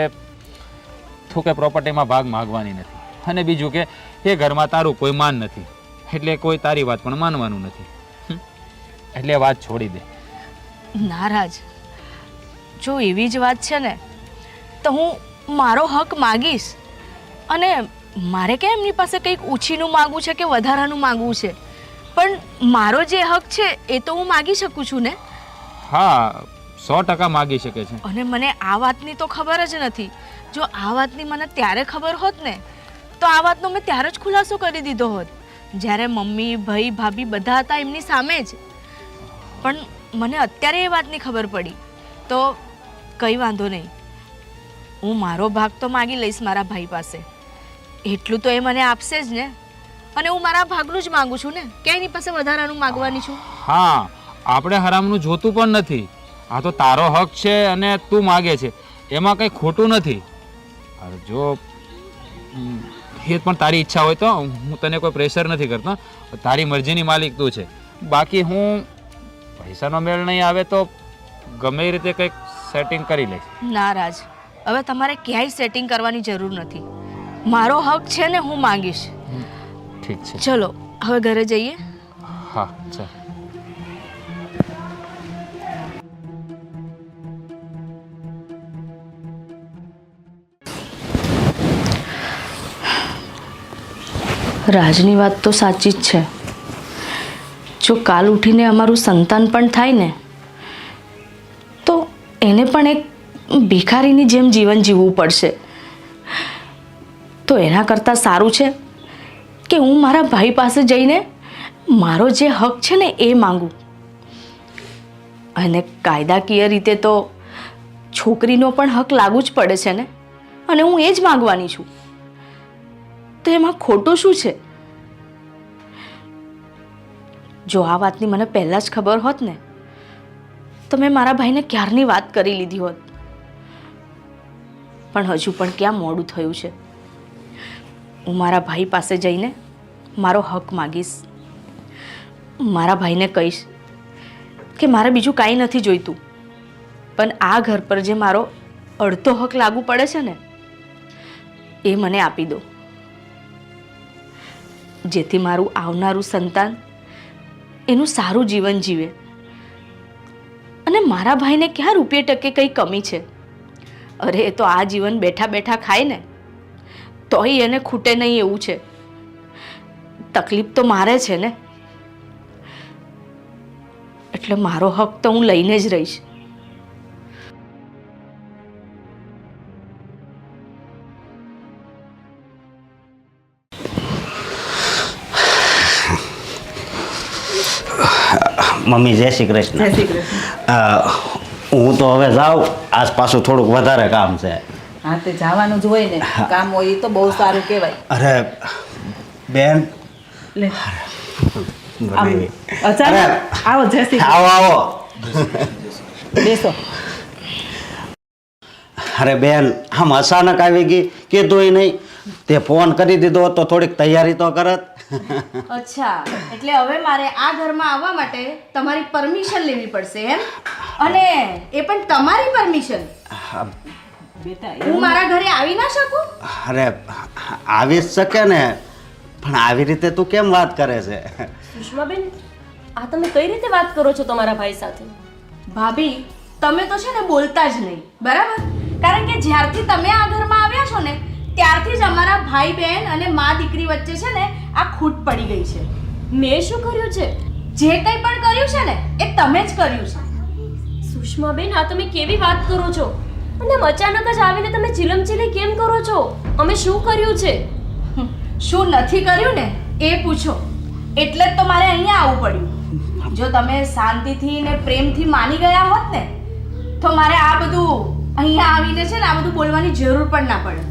તું કે પ્રોપર્ટીમાં ભાગ માગવાની નથી, અને બીજું કે એ ઘરમાં તારું કોઈ માન નથી, એટલે કોઈ તારી વાત પણ માનવાનું નથી. એટલે વાત છોડી દે. નારાજ, જો એવી જ વાત છે ને તો હું મારો હક માગીશ. અને મારે કે એમની પાસે કંઈક ઓછીનું માગવું છે કે વધારાનું માગવું છે, પણ મારો જે હક છે એ તો હું માગી શકું છું ને. હા, 100% માગી શકે છે. અને મને આ વાતની તો ખબર જ નથી. જો આ વાતની મને ત્યારે ખબર હોત ને તો આ વાતનો મેં ત્યારે જ ખુલાસો કરી દીધો હોત, જ્યારે મમ્મી, ભાઈ, ભાભી બધા હતા એમની સામે જ. પણ મને અત્યારે એ વાતની ખબર પડી તો કંઈ વાંધો નહીં. હું મારો ભાગ તો માગી લઈશ મારા ભાઈ પાસે. એટલું તો એ મને આપશે જ ને. અને હું મારા ભાગનું જ માગું છું ને, કે એની પાસે વધારાનું માગવાની છું. હા, આપણે હરામનું જોતું પણ નથી. આ તો તારો હક છે અને તું માગે છે, એમાં કંઈ ખોટું નથી. જો એ પણ તારી ઈચ્છા હોય તો હું તને કોઈ પ્રેશર નથી કરતો. તારી મરજીની માલિક તું છે. બાકી હું પૈસાનો મેળ નહીં આવે તો ગમે એ રીતે કંઈક સેટિંગ કરી લઈશ. ના રાજ, હવે તમારે ક્યાંય સેટિંગ કરવાની જરૂર નથી. મારો હક છે ને હું માંગીશ. ઠીક છે, ચલો હવે ઘરે જઈએ. હા ચાલ. રાજની વાત તો સાચી જ છે. જો કાલ ઉઠીને અમારું સંતાન પણ થાય ને તો એને પણ એક ભિખારીની જેમ જીવન જીવવું પડશે. તો એના કરતાં સારું છે કે હું મારા ભાઈ પાસે જઈને મારો જે હક છે ને એ માંગું. અને કાયદાકીય રીતે તો છોકરીનો પણ હક લાગુ જ પડે છે ને, અને હું એ જ માંગવાની છું. તો એમાં ખોટું શું છે? જો આ વાતની મને પહેલાં જ ખબર હોત ને તો મેં મારા ભાઈને ક્યારની વાત કરી લીધી હોત. પણ હજુ પણ ક્યાં મોડું થયું છે. હું મારા ભાઈ પાસે જઈને મારો હક માગીશ. મારા ભાઈને કહીશ કે મારે બીજું કાંઈ નથી જોઈતું, પણ આ ઘર પર જે મારો અડધો હક લાગુ પડે છે ને એ મને આપી દો, જેથી મારું આવનારું સંતાન એનું સારું જીવન જીવે. અને મારા ભાઈને ક્યાં રૂપિયે ટકે કંઈ કમી છે? અરે એ તો આ જીવન બેઠા બેઠા ખાય ને તોય એને ખૂટે નહીં એવું છે. તકલીફ તો મારે છે ને, એટલે મારો હક તો હું લઈને જ રહીશ. મમ્મી જય શ્રી કૃષ્ણ. જય શ્રી કૃષ્ણ. હું તો હવે જાઉં, આસપાસનું થોડુંક વધારે કામ છે. હા તે જવાનું જ હોય ને, કામ હોય એ તો બહુ સારું કહેવાય. અરે બેન, લે બનેવી. અચાનક આવો. જય શ્રી આવો આવો. કૃષ્ણ. બેસો. અરે બેન, આમ અચાનક આવી ગઈ, કીધું નહીં. તે ફોન કરી દીધો તો થોડીક તૈયારી તો કરત. અચ્છા, એટલે હવે મારે આ ઘરમાં આવવા માટે તમારી પરમિશન લેવી પડશે એમ? અને એ પણ તમારી પરમિશન? બેટા હું મારા ઘરે આવી ના શકું? અરે આવી જ શકે ને, પણ આવી રીતે તું કેમ વાત કરે છે? સુષ્માબેન, આ તમે કઈ રીતે વાત કરો છો તમારા ભાઈ સાથે? ભાભી, તમે તો છે ને બોલતા જ નહીં, બરાબર? કારણ કે જ્યારથી તમે આ ઘરમાં આવ્યા છો ને ત્યારથી જ અમારા ભાઈ બહેન અને મા દીકરી વચ્ચે છે ને આ ખૂટ પડી ગઈ છે. મેં શું કર્યું છે? જે કંઈ પણ કર્યું છે ને એ તમે જ કર્યું છે. સુષ્માબેન, આ તમે કેવી વાત કરો છો? અને અચાનક જ આવીને તમે ચીલમચીલી કેમ કરો છો? અમે શું કર્યું છે? શું નથી કર્યું ને એ પૂછો, એટલે જ તો મારે અહીંયા આવવું પડ્યું. જો તમે શાંતિથી ને પ્રેમથી માની ગયા હોત ને તો મારે આ બધું અહીંયા આવીને છે ને આ બધું બોલવાની જરૂર પણ ના પડે.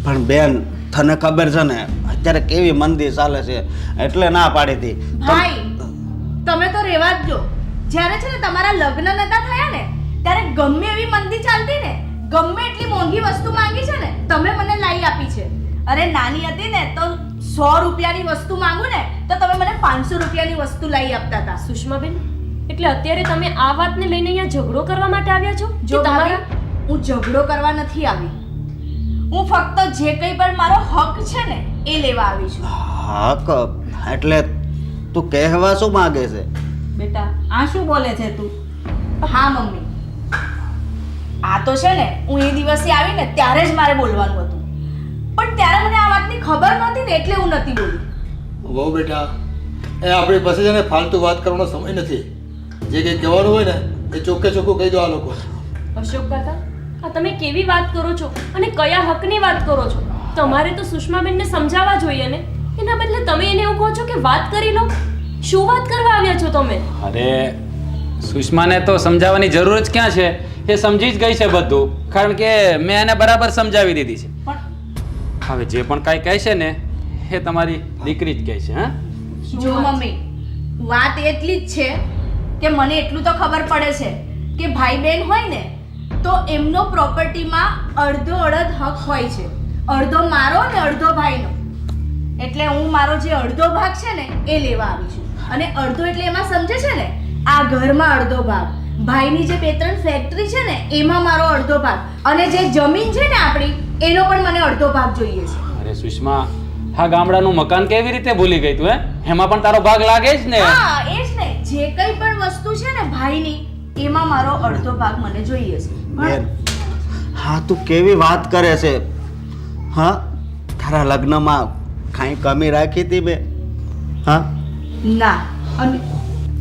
પણ બેન, તને ખબર છે ને અત્યારે કેવી મંદી ચાલે છે, એટલે ના પાડી હતી. ભાઈ, તમે તો રેવા જ દો. જ્યારે છે ને તમારા લગ્ન નતા થયા ને ત્યારે ગમે એવી મંદી ચાલતી ને, ગમે એટલી મોંઘી વસ્તુ માંગી છે ને તમે મને લાવી આપી છે. અરે નાની હતી ને તો 100 રૂપિયાની વસ્તુ માંગુ ને તો તમે મને 500 રૂપિયાની વસ્તુ લાવી આપતા હતા. સુષ્માબેન, એટલે અત્યારે તમે આ વાતને લઈને અહીંયા ઝઘડો કરવા માટે આવ્યા છો? જો તમારા હું ઝઘડો કરવા નથી આવી, હું ફક્ત જે કંઈ પણ મારો હક છે ને એ લેવા આવી છું. હક એટલે તું કહેવા શું માંગે છે? બેટા આ શું બોલે છે તું? હા મમ્મી, આ તો છે ને હું એ દિવસે આવી ને ત્યારે જ મારે બોલવાનું હતું, પણ ત્યારે મને આ વાતની ખબર નહોતી ને એટલે હું નથી બોલી. બહુ બેટા, એ આપણી પાસે છે ને ફાલતુ વાત કરવાનો સમય નથી. જે કંઈ કહેવાનું હોય ને એ ચોખ્ખે ચોખ્ખું કહી દો આ લોકો. અશોક કાકા, આ તમે કેવી વાત કરો છો અને કયા હકની વાત કરો છો? તમારે તો સુષ્માબેનને સમજાવવા જોઈએ ને, એના બદલે તમે એને એવું કહો છો કે વાત કરી લો. શું વાત કરવા આવ્યા છો તમે? અરે સુષ્માને તો સમજાવવાની જરૂર જ ક્યાં છે? એ સમજી જ ગઈ છે બધું, કારણ કે મેં એને બરાબર સમજાવી દીધી છે. હવે જે પણ કાંઈ કહે છે ને એ તમારી દીકરી જ કહે છે. હા, જો મમ્મી, વાત એટલી જ છે કે મને એટલું તો ખબર પડે છે કે ભાઈ બહેન હોય ને તો એમનો પ્રોપર્ટીમાં અડધો અડધ હક હોય છે, અડધો મારો ને અડધો ભાઈનો. એટલે હું મારો જે અડધો ભાગ છે ને એ લેવા આવી છું. અને અડધો એટલે એમાં સમજે છે ને, આ ઘરમાં અડધો ભાગ, ભાઈની જે 2-3 ફેક્ટરી છે ને એમાં મારો અડધો ભાગ, અને જે જમીન છે ને આપણી એનો પણ મને અડધો ભાગ જોઈએ છે. અરે સુષ્મા, હા ગામડાનું મકાન કેવી રીતે ભૂલી ગઈ તું? એમાં પણ તારો ભાગ લાગે જ ને? હા એ જ ને, જે કંઈ પણ વસ્તુ છે ને ભાઈની એમાં મારો અડધો ભાગ મને જોઈએ છે. બેન, હા તું કેવી વાત કરે છે? હા, તારા લગ્નમાં કાંઈ કમી રાખી હતી મેં? હા, ના. અને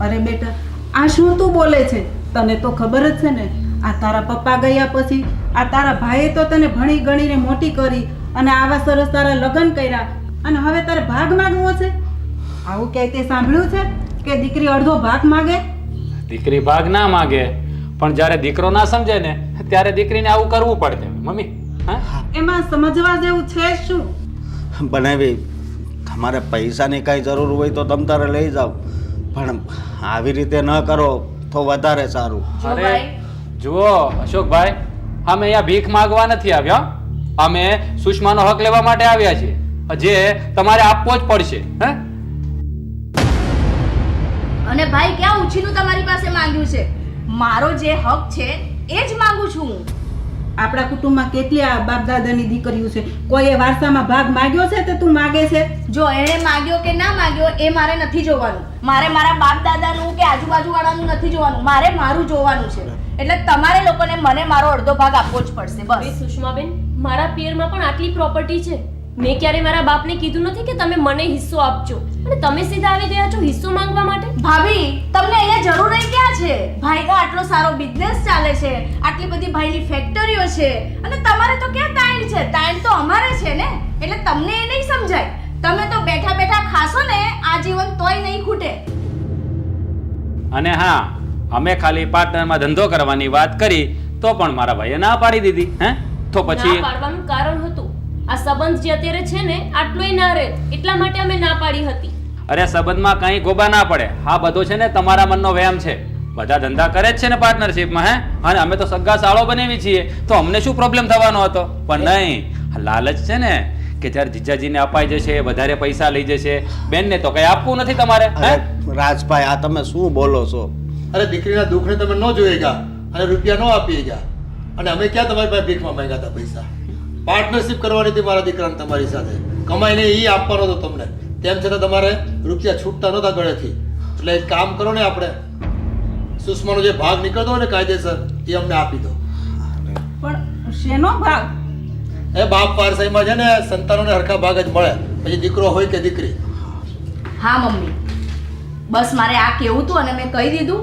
અરે બેટા, આ શું તું બોલે છે? તને તો ખબર જ છે ને, આ તારા પપ્પા ગયા પછી આ તારા ભાઈએ તો તને ભણી ગણીને મોટી કરી અને આવા સરસ તારા લગ્ન કર્યા, અને હવે તારે ભાગ માંગવો છે? આવું ક્યાંય તે સાંભળ્યું છે કે દીકરી અડધો ભાગ માગે? દીકરી ભાગ ના માગે, પણ જ્યારે દીકરો ના સમજે ને ત્યારે દીકરીને આવું કરવું પડે મમ્મી. હા, એમાં સમજવા જેવું છે શું? બનાવી, તમારે પૈસાની કાંઈ જરૂર હોય તો તમ તારે લઈ જાઓ, પણ આવી રીતે ન કરો તો વધારે સારું. અરે જુઓ અશોકભાઈ, અમે અહીંયા ભીખ માંગવા નથી આવ્યા, અમે સુષ્માનો હક લેવા માટે આવ્યા છીએ, જે તમારે આપવો જ પડશે. હે? અને ભાઈ ક્યાં ઉછીનું તમારી પાસે માંગ્યું છે? મારો જે હક છે એ જ માંગુ છું હું. આપણા કુટુંબમાં કેટલી આ બાપ દાદાની દીકરીઓ છે, કોઈએ વારસામાં ભાગ માગ્યો છે તે તું માગે છે? જો એણે માગ્યો કે ના માગ્યો એ મારે નથી જોવાનું. મારે મારા બાપ દાદાનું કે આજુબાજુ વાળાનું નથી જોવાનું, મારે મારું જોવાનું છે. એટલે તમારે લોકોને મને મારો અડધો ભાગ આપવો જ પડશે, બસ. સુષ્માબેન, મારા પિયરમાં પણ આટલી પ્રોપર્ટી છે. મેં ક્યારે મારા બાપને કીધું નથી કે તમે મને હિસ્સો આપજો, અને તમે સીધા આવી ગયા છો હિસ્સો માંગવા માટે? ભાભી, તમને અહીંયા જરૂર જ ક્યાં છે? ભાઈનો આટલો સારો બિઝનેસ ચાલે છે, આટલી બધી ભાઈની ફેક્ટરીઓ છે, અને તમારે તો ક્યાં તાઈન છે? તાઈન તો અમારે છે ને. એટલે તમને એ નહીં સમજાય. તમે તો બેઠા બેઠા ખાશો ને આજીવન, તોય નહીં ખૂટે. અને હા, અમે ખાલી પાર્ટનરમાં ધંધો કરવાની વાત કરી તો પણ મારા ભાઈએ ના પાડી દીધી. હે? તો પછી ના પાડવાનું કારણ હતું આ સંબંધ જે અત્યારે છે ને આટલોય ના રહે, એટલા માટે અમે ના પાડી હતી. અરે સંબંધમાં કઈ ગોબા ના પડે. આ બધો છે ને તમારા મનનો વહેમ છે. બધા ધંધા કરે જ છે ને પાર્ટનરશિપમાં. હે? અને અમે તો સગા સાળો બનાવી છીએ, તો અમને શું પ્રોબ્લેમ થવાનો હતો? પણ નહીં, લાલચ છે ને કે જ્યારે જીજાજીને અપાઈ જશે, વધારે પૈસા લઈ જશે, બેનને તો કઈ આપવું નથી તમારે. હે? રાજભાઈ, આ તમે શું બોલો છો? અરે દીકરીના દુઃખને તમે ન જોઈ ગયા અને રૂપિયા ન આપી ગયા, અને અમે ક્યાં તમારી પાસે ભીખમાં માંગ્યા હતા પૈસા? પાર્ટનરશિપ કરવાની હતી મારા દીકરાને તમારી સાથે, કમાઈને એ આપવાનો હતો તમને. તેમ છતાં તમારે રૂપિયા છૂટતા નહોતા ગળેથી. એટલે એક કામ કરો ને, આપણે સુષ્માનો જે ભાગ નીકળતો હોય ને કાયદેસર, એ અમને આપી દો. પણ શેનો ભાગ? એ બાપ વારસાઈમાં છે ને સંતાનોને હરખા ભાગ જ મળે, પછી દીકરો હોય કે દીકરી. હા મમ્મી, બસ મારે આ કહેવું હતું અને મેં કહી દીધું.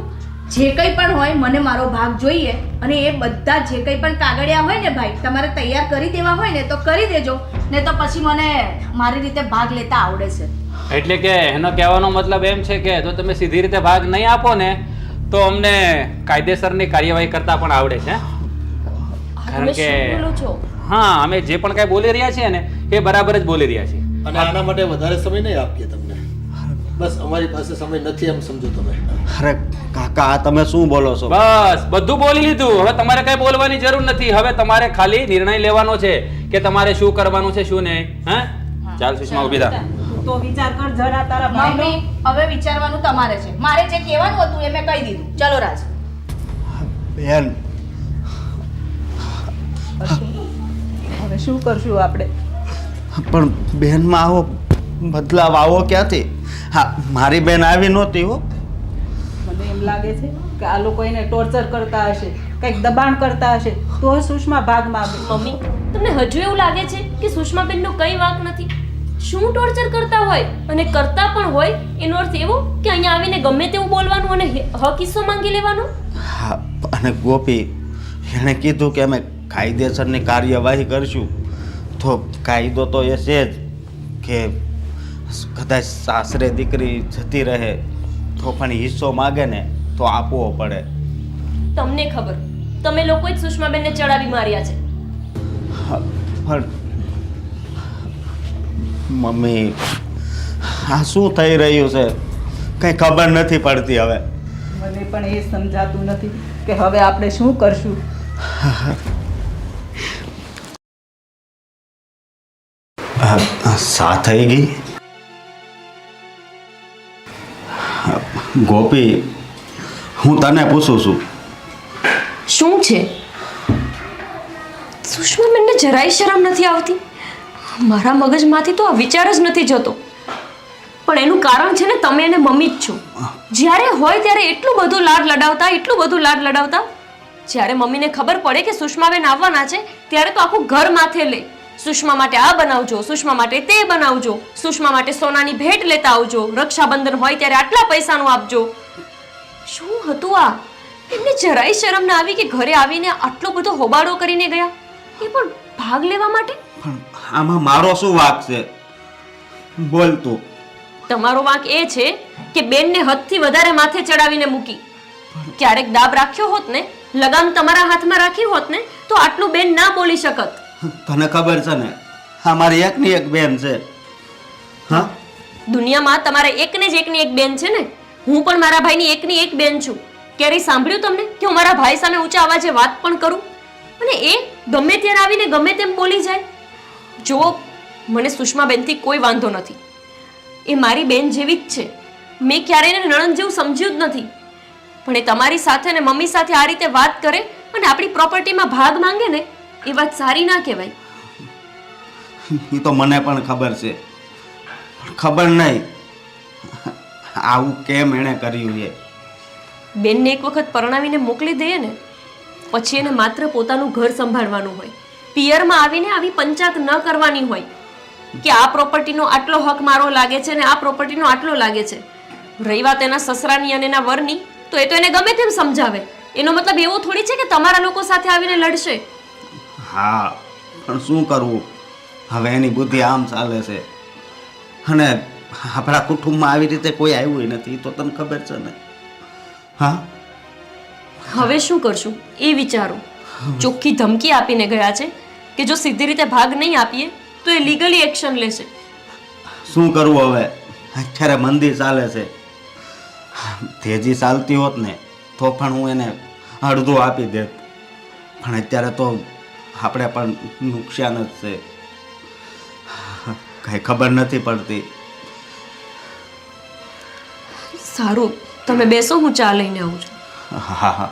જે કંઈ પણ હોય મને મારો ભાગ જોઈએ, અને એ બધા જે કંઈ પણ કાગળિયા હોય ને ભાઈ, તમારે તૈયાર કરી દેવા હોય ને તો કરી દેજો, ને તો પછી મને મારી રીતે ભાગ લેતા આવડે છે. એટલે કે એનો કહેવાનો મતલબ એમ છે કે જો તમે સીધી રીતે ભાગ નહીં આપો ને તો અમને કાયદેસરની કાર્યવાહી કરતા પણ આવડે છે. કારણ કે હા, અમે જે પણ કાંઈ બોલી રહ્યા છીએ ને એ બરાબર જ બોલી રહ્યા છીએ. અને આના માટે વધારે સમય નહીં આપીએ તમને, બસ અમારી પાસે સમય નથી એમ સમજો તમે. અરે કાકા, આ તમે શું બોલો છો? બસ બધું બોલી લીધું. હવે તમારે કઈ બોલવાની જરૂર નથી. હવે તમારે ખાલી નિર્ણય લેવાનો છે કે તમારે શું કરવાનું છે, શું નહીં. હા, ચાલ સુષ્મા, ઊભી થા. તો વિચાર કર જરા તારા ભાઈનો. મમ્મી, હવે વિચારવાનું તમારે છે. મારે જે કહેવાનું હતું એ મેં કહી દીધું. ચલો રાજ. બેન, હવે શું કરશું આપણે? પણ બેનમાં આવો બદલાવ આવો ક્યાંથી? હા, મારી બેન આવી નહોતી હો. મને એમ લાગે છે કે આ લોકો એને ટોર્ચર કરતા હશે, કંઈક દબાણ કરતા હશે, તો સુષ્મા ભાગ માંગે. મમ્મી, તમને હજુ એવું લાગે છે કે સુષ્માબેનનો કઈ વાંક નથી? શું ટોર્ચર કરતા હોય, અને કરતા પણ હોય એનો અર્થ એવો કે અહીંયા આવીને ગમે તેવું બોલવાનું અને હક હિસ્સો માંગી લેવાનો? હા, અને ગોપી, એણે કીધું કે અમે કાયદેસરની કાર્યવાહી કરશું. તો કાયદો તો એ છે જ કે કદાચ સાસરે દીકરી જતી રહે તો પણ હિસ્સો માગે ને તો આપવો પડે. તમને ખબર, તમે લોકોએ જ સુષ્માબેનને ચડાવી માર્યા છે. હા, પણ મમ્મી, આ શું થઈ રહ્યું છે? કંઈ ખબર નથી પડતી હવે. મને પણ એ સમજાતું નથી કે હવે આપણે શું કરશું. સા થઈ ગઈ. ગોપી, હું તને પૂછું છું, શું છે? સુષ્માબેનને જરાય શરમ નથી આવતી? મારા મગજમાંથી તો આ વિચાર જ નથી જતો. પણ એનું કારણ છે ને તમે અને મમ્મી જ છો. જ્યારે હોય ત્યારે એટલું બધું લાડ લડાવતા, જ્યારે મમ્મીને ખબર પડે કે સુષ્માબેન આવવાના છે ત્યારે તો આખું ઘર માથે લે. સુષ્મા માટે આ બનાવજો, સુષ્મા માટે તે બનાવજો, સુષ્મા માટે સોનાની ભેટ લેતા આવજો, રક્ષાબંધન હોય ત્યારે આટલા પૈસાનું આપજો. શું હતું આ? એમને જરાય શરમ ના આવી કે ઘરે આવીને આટલો બધો હોબાળો કરીને ગયા, એ પણ ભાગ લેવા માટે? પણ આમાં મારો શું વાંક છે? બોલ તું. તમારો વાંક એ છે કે બેનને હદથી વધારે માથે ચડાવીને મૂકી. ક્યારેક દાબ રાખ્યો હોત ને, લગામ તમારા હાથમાં રાખી હોત ને, તો આટલું બેન ના બોલી શકત. તને ખબર છે ને, આ મારી એકની એક બેન છે. હા, દુનિયામાં તમારે એકને જ એકની એક બેન છે ને. હું પણ મારા ભાઈની એકની એક બેન છું. ક્યારેય સાંભળ્યું તમને કે હું મારા ભાઈ સામે ઊંચા અવાજે વાત પણ કરું? અને એ ગમે ત્યારે આવીને ગમે તેમ બોલી જાય. જો મને સુષ્માબેનથી કોઈ વાંધો નથી, એ મારી બેન જેવી જ છે. મેં ક્યારેય એને નણંદ જેવું સમજ્યું જ નથી. પણ એ તમારી સાથે ને મમ્મી સાથે આ રીતે વાત કરે અને આપણી પ્રોપર્ટીમાં ભાગ માંગે ને, એ વાત સારી ના કહેવાય. એ તો મને પણ ખબર છે, પણ ખબર નહીં આવું કેમ એણે કર્યું. એ બેનને એક વખત પરણાવીને મોકલી દઈએ ને, પછી એને માત્ર પોતાનું ઘર સંભાળવાનું હોય. પિયરમાં આવીને આવી પંચાયત ન કરવાની હોય કે આ પ્રોપર્ટીનો આટલો હક મારો લાગે છે ને આ પ્રોપર્ટીનો આટલો લાગે છે. રહી વાત એના સસરાની અને એના વરની, તો એ તો એને ગમે તેમ સમજાવે. એનો મતલબ એવો થોડી છે કે તમારા લોકો સાથે આવીને લડશે. હા, પણ શું કરવું હવે? એની બુદ્ધિ આમ ચાલે છે. અને આપણા કુટુંબમાં આવી રીતે કોઈ આવ્યું નથી, તો તને ખબર છે ને. હા, હવે શું કરશું એ વિચારો. ચોખ્ખી ધમકી આપીને ગયા છે કે જો સીધી રીતે ભાગ નહીં આપીએ તો એ લીગલી એક્શન લેશે. શું કરવું હવે? અત્યારે મંદી ચાલે છે. તેજી ચાલતી હોત ને તો પણ હું એને અડધું આપી દેત, પણ અત્યારે તો આપણે પણ નુકસાન જ છે. કઈ ખબર નથી પડતી. સારું, તમે બેસો, હું ચા લઈને આવું છું. હા હા.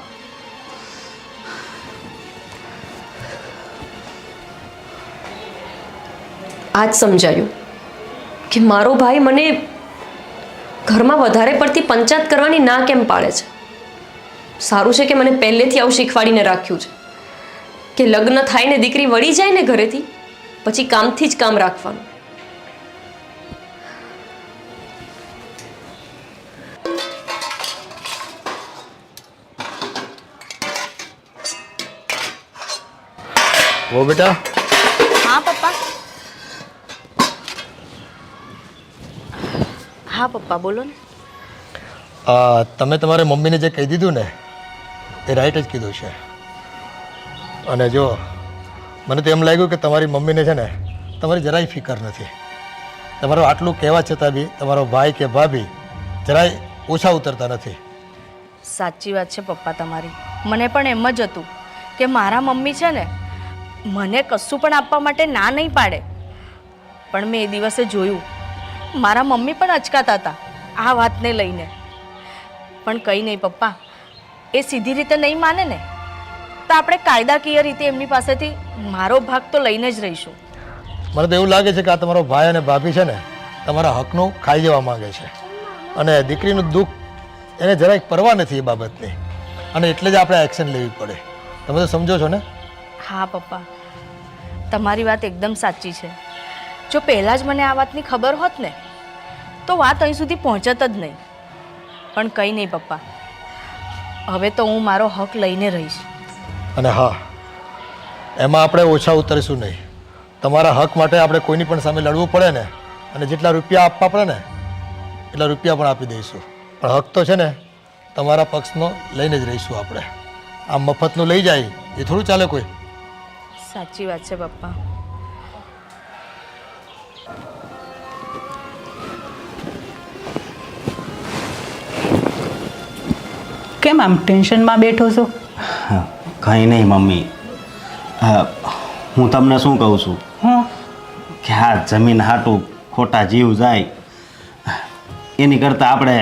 આજ સમજાયું કે મારો ભાઈ મને ઘરમાં વધારે પડતી પંચાયત કરવાની ના કેમ પાડે છે. સારું છે કે મને પહેલેથી આવું શીખવાડીને રાખ્યું છે કે લગ્ન થાય ને દીકરી વળી જાય ને ઘરેથી, પછી કામથી જ કામ રાખવાનું. ઓ બેટા, હા પપ્પા. હા પપ્પા, બોલો ને. તમે તમારા મમ્મીને જે કહી દીધું ને એ રાઈટ જ કીધું છે. અને જો મને તો એમ લાગ્યું કે તમારી મમ્મીને છે ને તમારી જરાય ફિકર નથી. તમારું આટલું કહેવા છતાં બી તમારો ભાઈ કે ભાભી જરાય ઓછા ઉતરતા નથી. સાચી વાત છે પપ્પા તમારી. મને પણ એમ જ હતું કે મારા મમ્મી છે ને મને કશું પણ આપવા માટે ના નહીં પાડે. પણ મેં એ દિવસે જોયું મારા મમ્મી પણ અચકાતા હતા આ વાતને લઈને. પણ કંઈ નહીં પપ્પા, એ સીધી રીતે નહીં માને ને તો આપણે કાયદાકીય રીતે એમની પાસેથી મારો ભાગ તો લઈને જ રહીશું. મને તો એવું લાગે છે કે આ તમારો ભાઈ અને ભાભી છે ને તમારા હકનું ખાઈ જવા માંગે છે. અને દીકરીનું દુઃખ એને જરાય પરવા નથી એ બાબતની, અને એટલે જ આપણે એક્શન લેવી પડે. તમે તો સમજો છો ને? હા પપ્પા, તમારી વાત એકદમ સાચી છે. જો પહેલાં જ મને આ વાતની ખબર હોત ને તો વાત અહીં સુધી પહોંચત જ નહીં. પણ કંઈ નહીં પપ્પા, હવે તો હું મારો હક લઈને રહીશ. અને હા, એમાં આપણે ઓછા ઉતરીશું નહીં. તમારા હક માટે આપણે કોઈની પણ સામે લડવું પડે ને, અને જેટલા રૂપિયા આપવા પડે ને એટલા રૂપિયા પણ આપી દઈશું. પણ હક તો છે ને તમારા પક્ષનો લઈને જ રહીશું આપણે. આ મફતનું લઈ જાય એ થોડું ચાલે કોઈ. સાચી વાત છે પપ્પા. કેમ આમ ટેન્શનમાં બેઠો છો? કંઈ નહીં મમ્મી. હું તમને શું કહું છું હા, કે આ જમીન હાટું ખોટા જીવ જાય એની કરતાં આપણે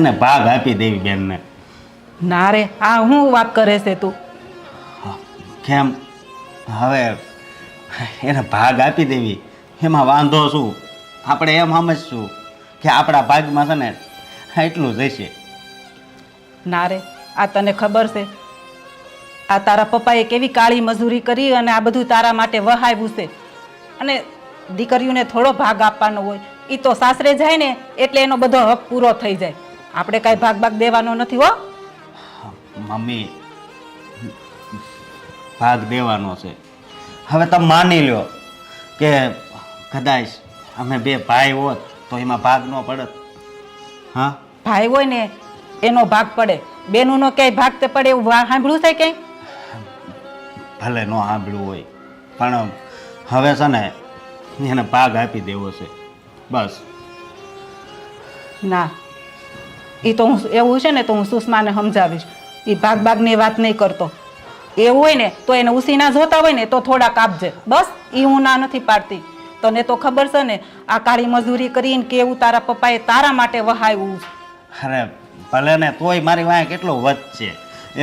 એને ભાગ આપી દેવી બેનને. ના રે, આ હું વાત કરે છે તું? કેમ હવે એને ભાગ આપી દેવી એમાં વાંધો શું? આપણે એમ સમજશું કે આપણા ભાગમાં છે ને એટલું જ હશે. ના રે, આ તને ખબર છે આ તારા પપ્પાએ કેવી કાળી મજૂરી કરી અને આ બધું તારા માટે વહાવ્યું છે. અને દીકરીઓને થોડો ભાગ આપવાનો હોય, એ તો સાસરે જાય ને એટલે એનો બધો હક પૂરો થઈ જાય. આપણે કાંઈ ભાગ દેવાનો નથી હો. મમ્મી, ભાગ દેવાનો છે. હવે તમે માની લ્યો કે કદાચ અમે બે ભાઈ હોત તો એમાં ભાગ ન પડત. હા, ભાઈ હોય ને એનો ભાગ પડે, બેનોનો ક્યાંય ભાગ તે પડે એવું સાંભળ્યું છે ક્યાંય? ભલે ન સાંભળ્યું હોય પણ હવે છે ને એને ભાગ આપી દેવો છે બસ. ના, એ તો હું એવું છે ને તો હું સુષ્માને સમજાવીશ. એ ભાગની વાત નહીં કરતો. એવું હોય ને તો એને ઉસીના જોતા હોય ને તો થોડાક આપજે બસ. એ હું ના નથી પાડતી. તને તો ખબર છે ને આ કાળી મજૂરી કરીને કેવું તારા પપ્પાએ તારા માટે વહાવ્યું. અરે ભલે ને તોય મારી વાંહે કેટલો વધ છે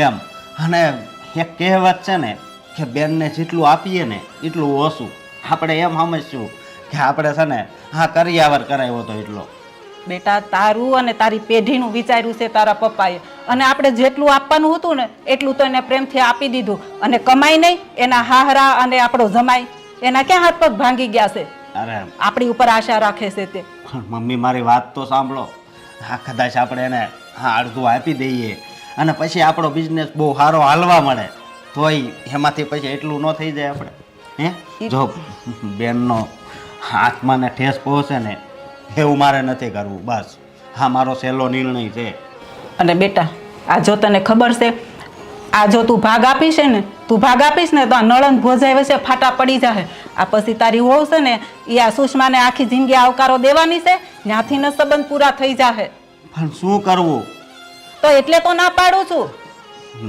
એમ. અને એક કહેવત છે ને કે બેનને જેટલું આપીએ ને એટલું ઓછું. આપણે એમ સમજશું કે આપણે છે ને હા કરિયાવર કરાવ્યો હતો એટલો. બેટા, તારું અને તારી પેઢીનું વિચાર્યું છે તારા પપ્પાએ, અને આપણે જેટલું આપવાનું હતું ને એટલું તો એને પ્રેમથી આપી દીધું. અને કમાઈ નહીં એના હાહરા અને આપણો જમાઈ એના ક્યાં હાથ પગ ભાંગી ગયા છે? અરે આપણી ઉપર આશા રાખે છે તે. મમ્મી મારી વાત તો સાંભળો. હા, કદાચ આપણે એને હા અડધું આપી દઈએ અને પછી આપણો બિઝનેસ બહુ સારો હાલવા મળે તોય એમાંથી પછી એટલું ન થઈ જાય આપણે. હે, જો બેનનો આત્માને ઠેસ પહોંચે ને એવું મારે નથી કરવું બસ. હા, મારો સહેલો નિર્ણય છે. અને બેટા, આ જો તને ખબર છે, આ જો તું ભાગ આપીશ ને તો આ નળન ભોજાઈ વચ્ચે ફાટા પડી જાય. આ પછી તારી હોવ છે ને એ આ સુષ્માને આખી જિંદગી આવકારો દેવાની છે, ત્યાંથી ન સંબંધ પૂરા થઈ જાય. પણ શું કરવું? તો એટલે તો ના પાડું છું.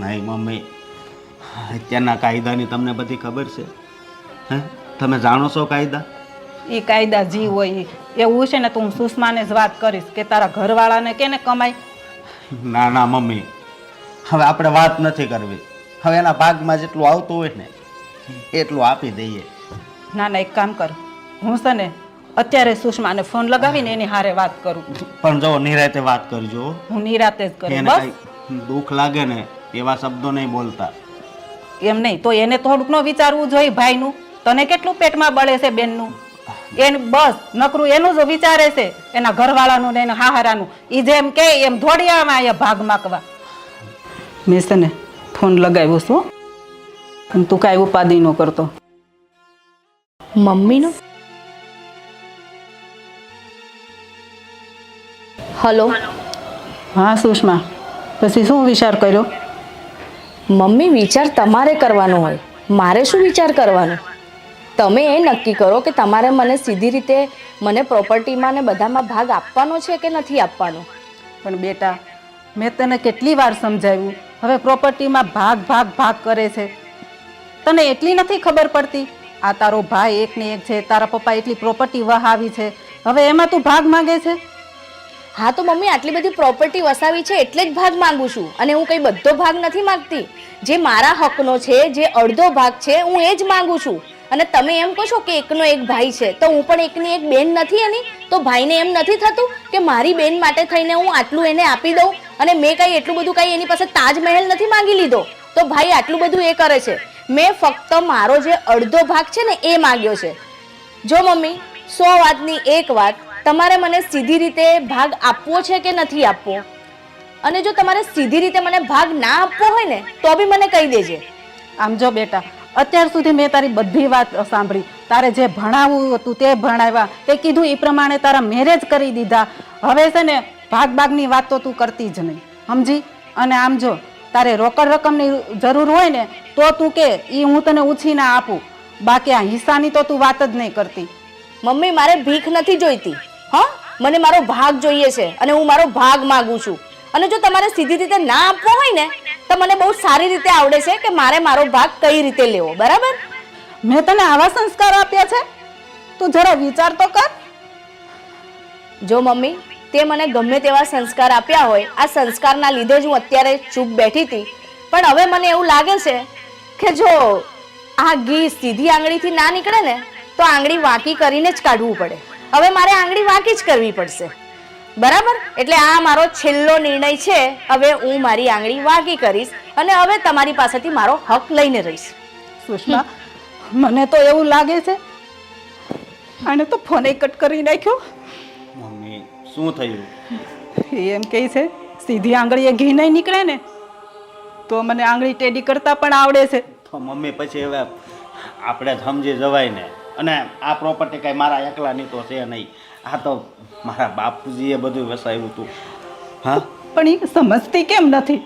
નહીં મમ્મી, અત્યારના કાયદાની તમને બધી ખબર છે. હે, તમે જાણો છો કાયદા? એ કાયદા જી હોય ઈ. એવું છે ને તો હું સુષ્માને જ વાત કરીશ કે તારા ઘરવાળાને કે ને કમાય. ના ના મમ્મી, હવે આપણે વાત નથી કરવી. હવે એના ભાગમાં જેટલું આવતું હોય ને એટલું આપી દઈએ. ના ના, એક કામ કર, હું છે ને અત્યારે સુષ્માને ફોન લગાવીને એની હારે વાત કરું. પણ જો નિરાતે વાત કરજો. હું નિરાતે જ કરું એને બસ. કઈ દુઃખ લાગે ને એવા શબ્દો નહીં બોલતા. એમ નહીં તો એને થોડુંક ન વિચારવું જોઈએ ભાઈનું. તને કેટલું પેટમાં બળે છે બેનનું? એને બસ નકરું એનું જ વિચારે છે, એના ઘરવાળાનું ને એના હાહારાનું. એ જેમ કે એમ થોડી આવે અહીંયા ભાગ માગવા. મેં છે ને ફોન લગાવ્યો છું અને તું કાંઈ ઉપાધિ ન કરતો. મમ્મીનો હલો. હા સુષ્મા, પછી શું વિચાર કર્યો? મમ્મી, વિચાર તમારે કરવાનો હોય, મારે શું વિચાર કરવાનો? તમે એ નક્કી કરો કે તમારે મને સીધી રીતે મને પ્રોપર્ટીમાં ને બધામાં ભાગ આપવાનો છે કે નથી આપવાનો. પણ બેટા, મેં તને કેટલી વાર સમજાવ્યું, હવે પ્રોપર્ટીમાં ભાગ કરે છે. તને એટલી નથી ખબર પડતી? આ તારો ભાઈ એકને એક છે, તારા પપ્પા એટલી પ્રોપર્ટી વહાવી છે, હવે એમાં તું ભાગ માંગે છે? હા તો મમ્મી, આટલી બધી પ્રોપર્ટી વસાવી છે એટલે જ ભાગ માંગુ છું. અને હું કંઈ બધો ભાગ નથી માંગતી. જે મારા હકનો છે, જે અડધો ભાગ છે, હું એ જ માંગુ છું. અને તમે એમ કહો છો કે એકનો એક ભાઈ છે, તો હું પણ એકની એક બેન નથી એની? તો ભાઈને એમ નથી થતું કે મારી બેન માટે થઈને હું આટલું એને આપી દઉં? અને મેં કાંઈ એટલું બધું કાંઈ એની પાસે તાજમહેલ નથી માંગી લીધો, તો ભાઈ આટલું બધું એ કરે છે. મેં ફક્ત મારો જે અડધો ભાગ છે ને એ માંગ્યો છે. જો મમ્મી, 100 વાતની એક વાત, તમારે મને સીધી રીતે ભાગ આપવો છે કે નથી આપવો? અને જો તમારે સીધી રીતે મને ભાગ ના આપવો હોય ને તો બી મને કહી દેજે. આમ જો બેટા, અત્યાર સુધી મેં તારી બધી વાત સાંભળી. તારે જે ભણાવવું હતું તે ભણાવ્યા, તે કીધું એ પ્રમાણે તારા મેરેજ કરી દીધા. હવે છે ને ભાગની વાત તો તું કરતી જ નહીં, સમજી? અને આમ જો તારે રોકડ રકમની જરૂર હોય ને તો તું કે એ હું તને ઉછીને આપું, બાકી આ હિસ્સાની તો તું વાત જ નહીં કરતી. મમ્મી, મારે ભીખ નથી જોઈતી. હા, મને મારો ભાગ જોઈએ છે અને હું મારો ભાગ માંગુ છું. અને જો તમારે સીધી રીતે ના આપવો હોય ને તો મને બહુ સારી રીતે આવડે છે કે મારે મારો ભાગ કઈ રીતે લેવો. બરાબર? મેં તને આવા સંસ્કાર આપ્યા છે? તું જરા વિચાર તો કર. જો મમ્મી, તે મને ગમે તેવા સંસ્કાર આપ્યા હોય, આ સંસ્કારના લીધે જ હું અત્યારે ચૂપ બેઠી હતી. પણ હવે મને એવું લાગે છે કે જો આ ઘી સીધી આંગળીથી ના નીકળે ને તો આંગળી વાંકી કરીને જ કાઢવું પડે. હવે મારે આંગળી વાંકી જ કરવી પડશે. બરાબર? એટલે આ મારો છેલ્લો નિર્ણય છે. હવે હું મારી આંગળી વાગી કરીશ અને હવે તમારી પાસેથી મારો હક લઈને રહીશ. સુષ્મા, મને તો એવું લાગે છે આને તો ફોને કટ કરી નાખ્યો. મમ્મી શું થયું? એ એમ કહે છે સીધી આંગળીએ ઘી નહીં નીકળે ને તો મને આંગળી ટેડી કરતા પણ આવડે છે. તો મમ્મી પછી હવે આપણે જ સમજી જવાય ને. અને આ પ્રોપર્ટી કાંઈ મારા એકલાની તો છે નહીં, આ તો મારા બાપુજીએ બધું વસાવ્યું હતું. હા, પણ એ સમજતી કેમ નથી?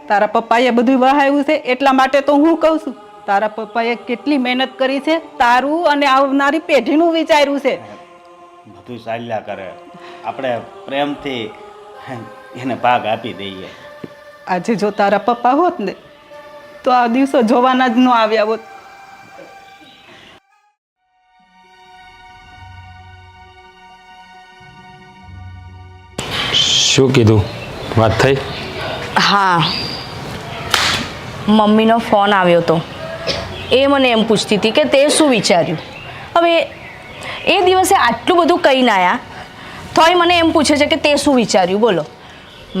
તારા પપ્પાએ બધું વહાવ્યું છે એટલા માટે તો હું કહું છું. તારા પપ્પાએ કેટલી મહેનત કરી છે, તારું અને આવનારી પેઢીનું વિચાર્યું છે. બધું ચાલ્યા કરે, આપણે પ્રેમથી એને ભાગ આપી દઈએ. આજે જો તારા પપ્પા હોત ને તો આ દિવસો જોવાના જ ન આવ્યા હોત. શું કીધું? વાત થઈ? હા, મમ્મીનો ફોન આવ્યો હતો. એ મને એમ પૂછતી હતી કે તે શું વિચાર્યું. હવે એ દિવસે આટલું બધું કહીને આવ્યા તોય મને એમ પૂછે છે કે તે શું વિચાર્યું. બોલો,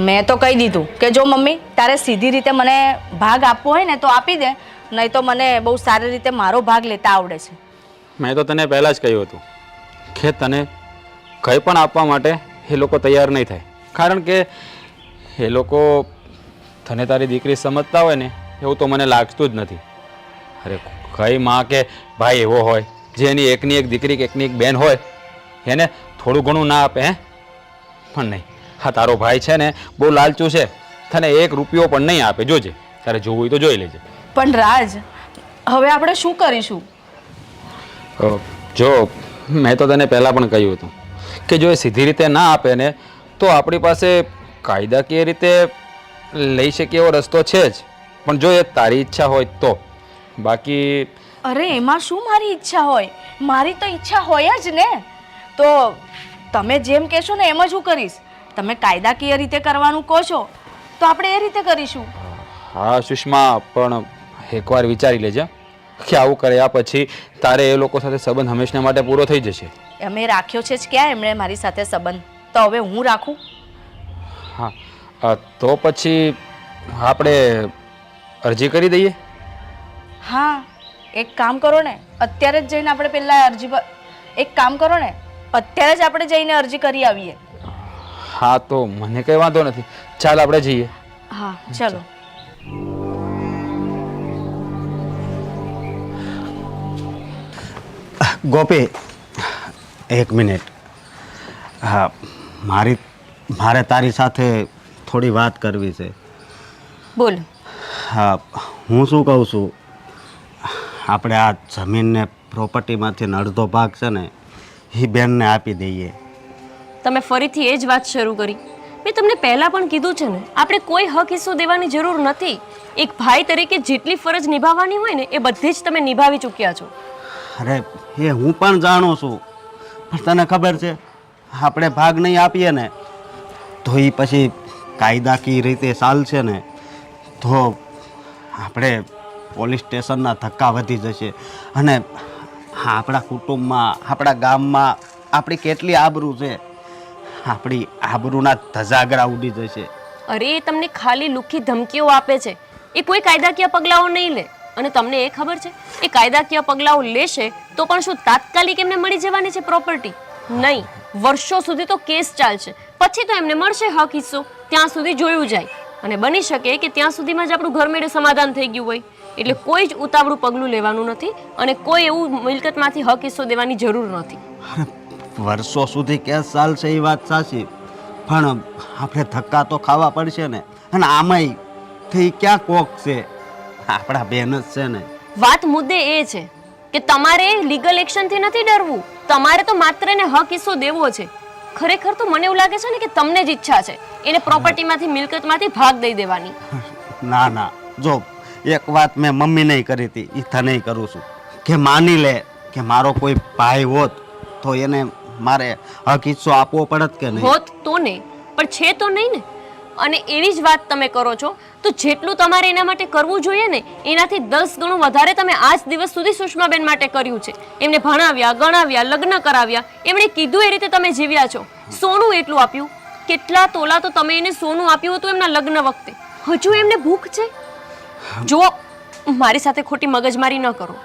મેં તો કહી દીધું કે જો મમ્મી તારે સીધી રીતે મને ભાગ આપવો હોય ને તો આપી દે, નહીં તો મને બહુ સારી રીતે મારો ભાગ લેતા આવડે છે. મેં તો તને પહેલાં જ કહ્યું હતું કે તને કંઈ પણ આપવા માટે એ લોકો તૈયાર નહીં થાય, કારણ કે એ લોકો તને તારી દીકરી સમજતા હોય ને એવું તો મને લાગતું જ નથી. અરે કઈ માં કે ભાઈ એવો હોય જે એની એકની એક દીકરી કે એકની એક બેન હોય એને થોડું ઘણું ના આપે? હે, પણ નહીં. હા, તારો ભાઈ છે ને બહુ લાલચું છે, તને 1 રૂપિયો પણ નહીં આપે. જોજે, તારે જોવું હોય તો જોઈ લેજે. પણ રાજ, હવે આપણે શું કરીશું? જો મેં તો તને પહેલાં પણ કહ્યું હતું કે જો એ સીધી રીતે ના આપે ને તો આપણી પાસે કાયદાકીય રીતે લઈ શકીએ એવો રસ્તો છે જ, પણ જો એ તારી ઈચ્છા હોય તો. બાકી અરે એમાં શું મારી ઈચ્છા હોય? મારી તો ઈચ્છા હોય જ ને. તો તમે જેમ કહેશો ને એમ જ હું કરીશ. તમે કાયદાકીય રીતે કરવાનું કહો છો તો આપણે એ રીતે કરીશું. હા સુષ્મા, પણ એકવાર વિચારી લેજે કે આવું કર્યા પછી તારે એ લોકો સાથે સંબંધ હંમેશા માટે પૂરો થઈ જશે. અમે રાખ્યો છે જ ક્યાં એમણે મારી સાથે સંબંધ? તો હવે હું રાખું? હા, તો પછી આપણે અરજી કરી દઈએ. હા, એક કામ કરો ને, અત્યારે જ જઈને આપણે પહેલાં અરજી પર એક કામ કરો ને, અત્યારે જ આપણે જઈને અરજી કરી આવીએ. હા, તો મને કંઈ વાંધો નથી. ચાલ આપણે જઈએ. હા ચલો. ગોપી, 1 મિનિટ. હા, મારે તારી સાથે થોડી વાત કરવી છે. બોલ. હા, હું શું કહું છું, આપણે આ જમીનને પ્રોપર્ટીમાંથી અડધો ભાગ છે ને એ બેનને આપી દઈએ. તમે ફરીથી એ જ વાત શરૂ કરી. મેં તમને પહેલાં પણ કીધું છે ને, આપણે કોઈ હક હિસ્સો દેવાની જરૂર નથી. એક ભાઈ તરીકે જેટલી ફરજ નિભાવવાની હોય ને એ બધી જ તમે નિભાવી ચૂક્યા છો. અરે એ હું પણ જાણું છું, પણ તને ખબર છે આપણે ભાગ નહીં આપીએ ને તો એ પછી કાયદાકીય રીતે ચાલશે ને તો આપણે પોલીસ સ્ટેશનના ધક્કા વધી જશે અને આપણા કુટુંબમાં, આપણા ગામમાં આપણી કેટલી આબરૂ છે, આપણી આબરૂના ધજાગરા ઉડી જશે. અરે એ તમને ખાલી લુખ્ખી ધમકીઓ આપે છે, એ કોઈ કાયદાકીય પગલાઓ નહીં લે. અને તમને એ ખબર છે એ કાયદાકીય પગલાઓ લેશે તો પણ શું તાત્કાલિક એમને મળી જવાની છે પ્રોપર્ટી? નહીં, વર્ષો સુધી તો કેસ ચાલશે, પછી તો એમને મળશે હક હિસ્સો. ત્યાં સુધી જોયું જાય અને બની શકે કે ત્યાં સુધીમાં જ આપણું ઘરમેળે સમાધાન થઈ ગયું હોય. એટલે કોઈ જ ઉતાવળું પગલું લેવાનું નથી અને કોઈ એવું મિલકતમાંથી હક હિસ્સો દેવાની જરૂર નથી. વર્ષો સુધી કેસ ચાલશે એ વાત સાચી, પણ આપણે ધક્કા તો ખાવા પડશે ને. અને આમાંય થઈ ક્યાં કોક છે, આપણા બેન જ છે ને. વાત મુદ્દે એ છે કે તમારે લીગલ એક્શનથી નથી ડરવું, તમારે તો માત્ર એને હક હિસ્સો દેવો છે. ખરેખર તો મને એવું લાગે છે ને કે તમને જ ઈચ્છા છે એને પ્રોપર્ટીમાંથી, મિલકતમાંથી ભાગ દઈ દેવાની. ના ના, જો એક વાત મેં મમ્મીને કરી હતી એ તને કરું છું કે માની લે કે મારો કોઈ ભાઈ હોત તો એને મારે હક હિસ્સો આપવો પડત કે નહીં? હોત તો નહીં, પણ છે તો નહીં ને. અને એવી જ વાત તમે કરો છો તો જેટલું તમારે એના માટે કરવું જોઈએ ને એનાથી 10 ગણું વધારે તમે આજ દિવસ સુધી સુષ્માબેન માટે કર્યું છે. એમને ભણાવ્યા, ગણાવ્યા, લગ્ન કરાવ્યા, એમણે કીધું એ રીતે તમે જીવ્યા છો. સોનું એટલું આપ્યું કેટલા તોલા તો તમે એને સોનું આપ્યું હતું એમના લગ્ન વખતે. હજુ એમને ભૂખ છે? જો મારી સાથે ખોટી મગજમારી ન કરો.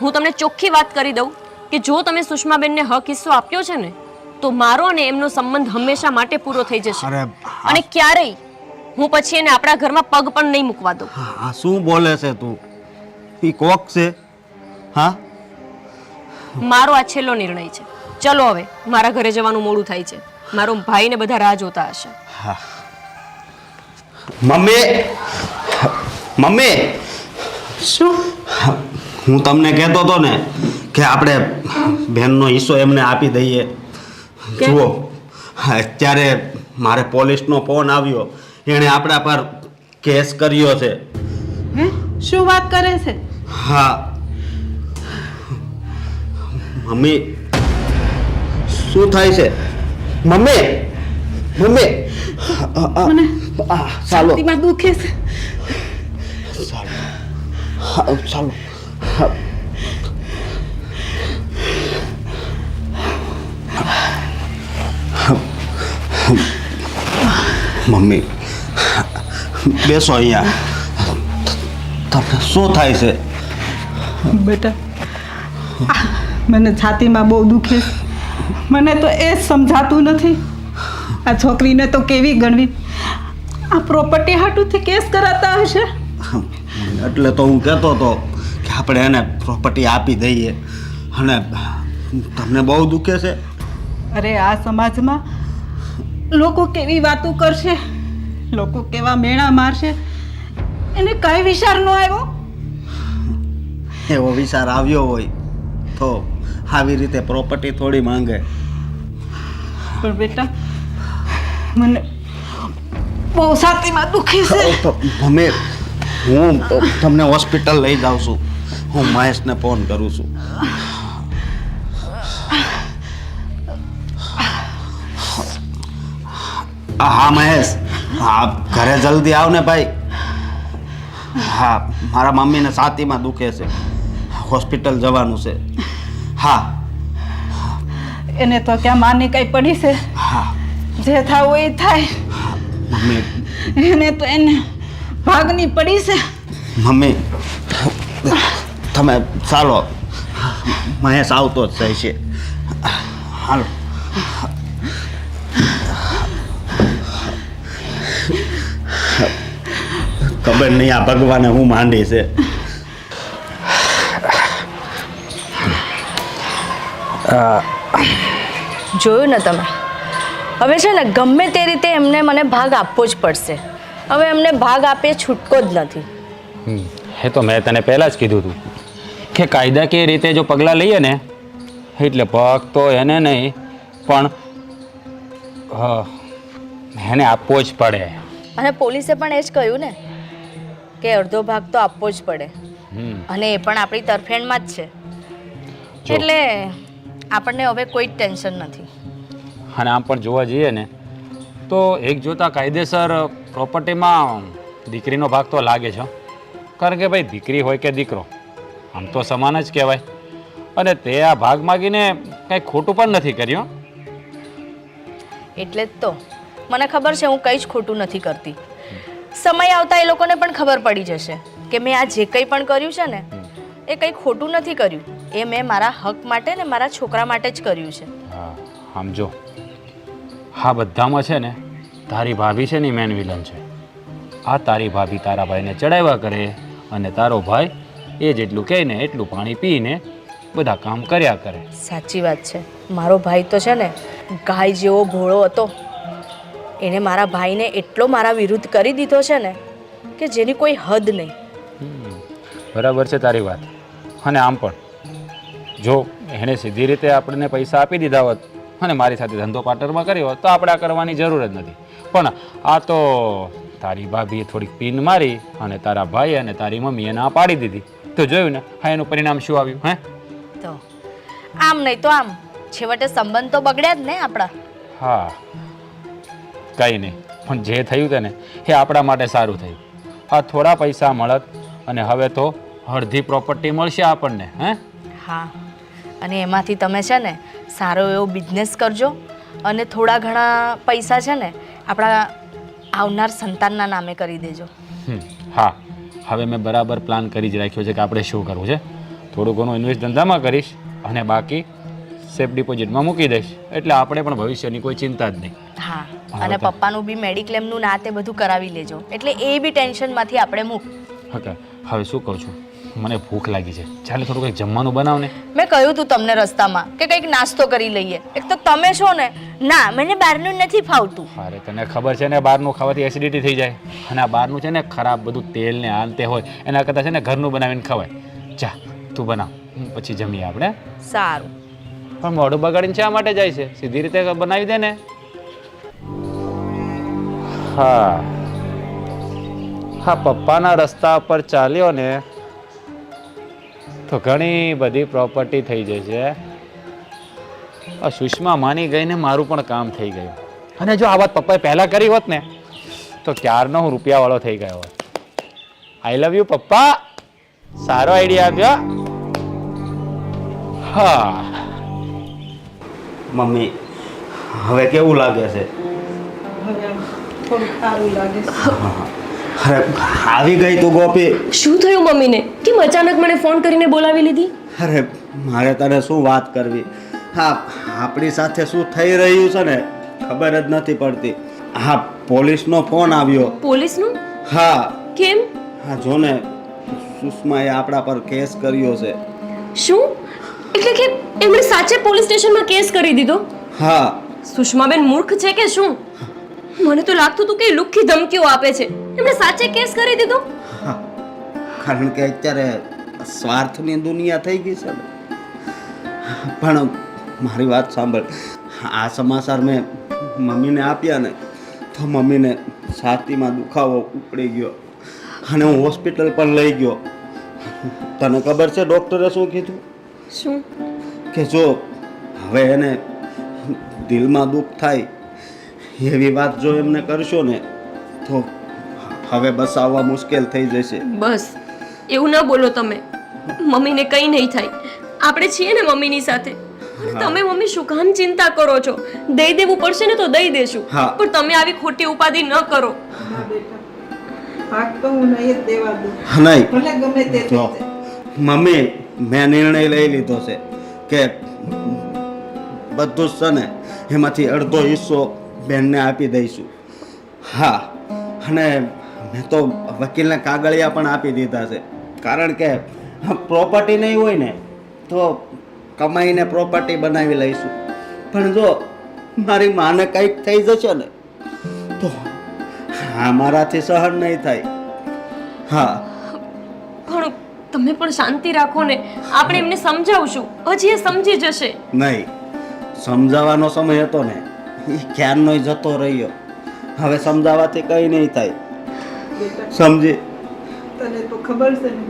હું તમને ચોખ્ખી વાત કરી દઉં કે જો તમે સુષ્માબેનને હક હિસ્સો આપ્યો છે ને તો મારો અને એમનો સંબંધ હંમેશા માટે પૂરો થઈ જશે. અને ક્યારેય હું પછી એને આપણા ઘરમાં પગ પણ નહીં મૂકવા દઉં. હા, શું બોલે છે તું? ઈ કોક છે? હા, મારો આ છેલ્લો નિર્ણય છે. ચલો હવે, મારા ઘરે જવાનું મોડું થાય છે. મારો ભાઈ ને બધા રાહ જોતા હશે. મમ્મી, મમ્મી, શું? હું તમને કહેતો હતો ને કે આપણે બહેનનો હિસ્સો એમને આપી દઈએ. જુઓ, અત્યારે મારે પોલીસનો ફોન આવ્યો, એણે આપણા પર કેસ કર્યો છે. હે, શું વાત કરે છે? હા મમ્મી, શું થાય છે? મમ્મી, મમ્મી, મને ચાલો છાતીમાં દુખે છે. ચાલો. મમ્મી, બેસો અહીંયા. તમને શું થાય છે? બેટા, મને છાતીમાં બહુ દુખે છે. મને તો એ જ સમજાતું નથી. આ છોકરીને તો કેવી ગણવી. આ પ્રોપર્ટી હાટુથી કેસ કરાતા હશે. એટલે તો હું કહેતો હતો કે આપણે એને પ્રોપર્ટી આપી દઈએ. અને તમને બહુ દુખે છે? અરે આ સમાજમાં લોકો કેવી વાતો કરશે, લોકો કેવા મેણા મારશે, એને કઈ વિચાર ન આવ્યો? એવો વિચાર આવ્યો હોય તો આવી રીતે પ્રોપર્ટી થોડી માંગે. પણ બેટા, મને બહુ છાતીમાં દુખી છે. તો મમ્મી, હું તમને હોસ્પિટલ લઈ જાઉં છું. હું મહેશને ફોન કરું છું. હા મહેશ, હા ઘરે જલ્દી આવ ને ભાઈ. હા, મારા મમ્મીને છાતીમાં દુખે છે, હોસ્પિટલ જવાનું છે. હા એને તો ક્યાં માની કઈ પડી છે? હા જે થાવું એ થાય. મમ્મી, એને તો એને ભાગની પડી છે. મમ્મી તમે ચાલો, મહેશ આવતો જ જાય છે. હાલો. ખબર નહીં આ ભગવાને હું માંડી છે. જોયું ને તમે? હવે છે ને ગમે તે રીતે એમને મને ભાગ આપવો જ પડશે. હવે એમને ભાગ આપે છૂટકો જ નથી. એ તો મેં તને પહેલાં જ કીધું હતું કે કાયદાકીય રીતે જો પગલાં લઈએ ને એટલે પગ તો એને નહીં પણ એને આપવો જ પડે. અને પોલીસે પણ એ જ કહ્યું ને કે અડધો ભાગ તો આપવો જ પડે. અને એ પણ આપણી તરફેણમાં જ છે. એટલે આપણને હવે કોઈ જ ટેન્શન નથી. અને આમ પણ જોવા જઈએ ને તો એક જોતા કાયદેસર પ્રોપર્ટીમાં દીકરીનો ભાગ તો લાગે છે. કારણ કે ભાઈ દીકરી હોય કે દીકરો આમ તો સમાન જ કહેવાય. અને તે આ ભાગ માગીને કંઈ ખોટું પણ નથી કર્યું. એટલે જ તો મને ખબર છે હું કંઈ જ ખોટું નથી કરતી. સમય આવતા એ લોકોને પણ ખબર પડી જશે કે મેં આ જે કંઈ પણ કર્યું છે ને એ કંઈ ખોટું નથી કર્યું. એ મેં મારા હક માટે ને મારા છોકરા માટે જ કર્યું છે. હા, આમ જો આ બધામાં છે ને તારી ભાભી છે ને મેન વિલન છે. આ તારી ભાભી તારા ભાઈને ચડાવ્યા કરે અને તારો ભાઈ એ જેટલું કહે ને એટલું પાણી પીને બધા કામ કર્યા કરે. સાચી વાત છે. મારો ભાઈ તો છે ને ગાય જેવો ભોળો હતો. એણે મારા ભાઈને એટલો મારા વિરુદ્ધ કરી દીધો છે ને કે જેની કોઈ હદ નહીં. બરાબર છે તારી વાત. અને આમ પણ જો એણે સીધી રીતે આપણને પૈસા આપી દીધા હોત અને મારી સાથે ધંધો પાર્ટનરમાં કર્યો હોત તો આપણે આ કરવાની જરૂર જ નથી. પણ આ તો તારી ભાભીએ થોડીક પીન મારી અને તારા ભાઈ અને તારી મમ્મીએ ના પાડી દીધી. તો જોયું ને હા એનું પરિણામ શું આવ્યું? હે તો આમ નહીં તો આમ છેવટે સંબંધ તો બગડ્યા જ ને આપણા. હા, કંઈ નહીં, પણ જે થયું છે ને એ આપણા માટે સારું થયું. આ થોડા પૈસા મળત અને હવે તો અડધી પ્રોપર્ટી મળશે આપણને. હે હા, અને એમાંથી તમે છે ને સારો એવો બિઝનેસ કરજો અને થોડા ઘણા પૈસા છે ને આપણા આવનાર સંતાનના નામે કરી દેજો. હા, હવે મેં બરાબર પ્લાન કરી જ રાખ્યો છે કે આપણે શું કરવું છે. થોડું ઘણું ઇન્વેસ્ટ ધંધામાં કરીશ અને બાકી સેફ ડિપોઝિટમાં મૂકી દઈશ, એટલે આપણે પણ ભવિષ્યની કોઈ ચિંતા જ નહીં. હા, અને પપ્પાનું બી મેડિક્લેમનું ના તે બધું કરાવી લેજો, એટલે એ બી ટેન્શનમાંથી આપણે મૂક. હા, હવે શું કહું છું, મને ભૂખ લાગી છે, ચાલે થોડું કંઈક જમવાનું બનાવ ને. મેં કહ્યું તું તમને રસ્તામાં કે કંઈક નાસ્તો કરી લઈએ. એક તો તમે છો ને, ના મને બહારનું નથી ફાવતું. અરે તને ખબર છે ને, બહારનું ખાવાથી એસિડિટી થઈ જાય, અને આ બહારનું છે ને ખરાબ બધું તેલ ને આંતે હોય, એના કરતાં છે ને ઘરનું બનાવીને ખવાય. જા તું બનાવ, પછી જમીએ આપણે. સારું. પણ મોઢું બગાડીને શા માટે જાય છે? સીધી રીતે બનાવી દે ને. હા હા, પપ્પાના રસ્તા પર ચાલ્યો ને તો ઘણી બધી પ્રોપર્ટી થઈ જશે. આ સુષ્મા માની ગઈ ને મારું પણ કામ થઈ ગયું. અને જો આ વાત પપ્પાએ પહેલાં કરી હોત ને તો ક્યારનો હું રૂપિયાવાળો થઈ ગયો હોત. આઈ લવ યુ પપ્પા, સારો આઈડિયા આપ્યો. હા મમ્મી, હવે કેવું લાગે છે? હવે આમ થોડું સારું લાગે છે. અરે આવી ગઈ તું ગોપી. શું થયું મમ્મીને? કેમ અચાનક મને ફોન કરીને બોલાવી લીધી? અરે મારે તને શું વાત કરવી. હા, આપણી સાથે શું થઈ રહ્યું છે ને ખબર જ નથી પડતી. હા, પોલીસનો ફોન આવ્યો. પોલીસનું? હા કેમ? હા, જો ને સુષ્માએ આપણા પર કેસ કર્યો છે. શું? એટલે કે એમણે સાચે પોલીસ સ્ટેશનમાં કેસ કરી દીધો? હા. સુષ્માબેન મૂર્ખ છે કે શું? મને તો લાગતું હતું કે લુખ્ખી ધમકીઓ આપે છે. એમણે સાચે કેસ કરી દીધો? હા, કારણ કે અત્યારે સ્વાર્થની દુનિયા થઈ ગઈ છે ને. પણ મારી વાત સાંભળ, આ સમાચાર મેં મમ્મીને આપ્યા ને તો મમ્મીને છાતીમાં દુખાવો ઉપડી ગયો અને હું હોસ્પિટલ પણ લઈ ગયો. તને ખબર છે ડૉક્ટરે શું કીધું? શું? કે જો હવે એને દિલમાં દુઃખ થાય એવી વાત જો એમને કરશો ને તો હવે બસાવવા મુશ્કેલ થઈ જશે. બસ એવું ના બોલો તમે. મમ્મીને કંઈ નહીં થાય, આપણે છીએ ને મમ્મીની સાથે. અને તમે મમ્મી શું કામ ચિંતા કરો છો? દઈ દેવું પડશે ને તો દઈ દેશું, હા. પણ તમે આવી ખોટી ઉપાધિ ન કરો. ના બેટા, ભાગ તો હું નહીં જ દેવા દઉં. નહીં ભલે ગમે તે થઈ જો જાય. મમ્મી, મેં નિર્ણય લઈ લીધો છે કે બધું જ છે ને એમાંથી અડધો હિસ્સો બેનને આપી દઈશું. હા, અને મેં તો વકીલને કાગળિયા પણ આપી દીધા છે, કારણ કે પ્રોપર્ટી નહીં હોય ને તો કમાઈને પ્રોપર્ટી બનાવી લઈશું. પણ જો મારી માને કંઈક થઈ જશે ને તો હા, મારાથી સહન નહીં થાય. હા, પણ તમે પણ શાંતિ રાખો ને, આપણે એમને સમજાવશું, હજી એ સમજી જશે. નહીં, સમજાવવાનો સમય હતો ને એ ક્યારનો જતો રહ્યો. હવે સમજાવવાથી કંઈ નહીં થાય. બેટા, સમજી? તને તો ખબર છે ને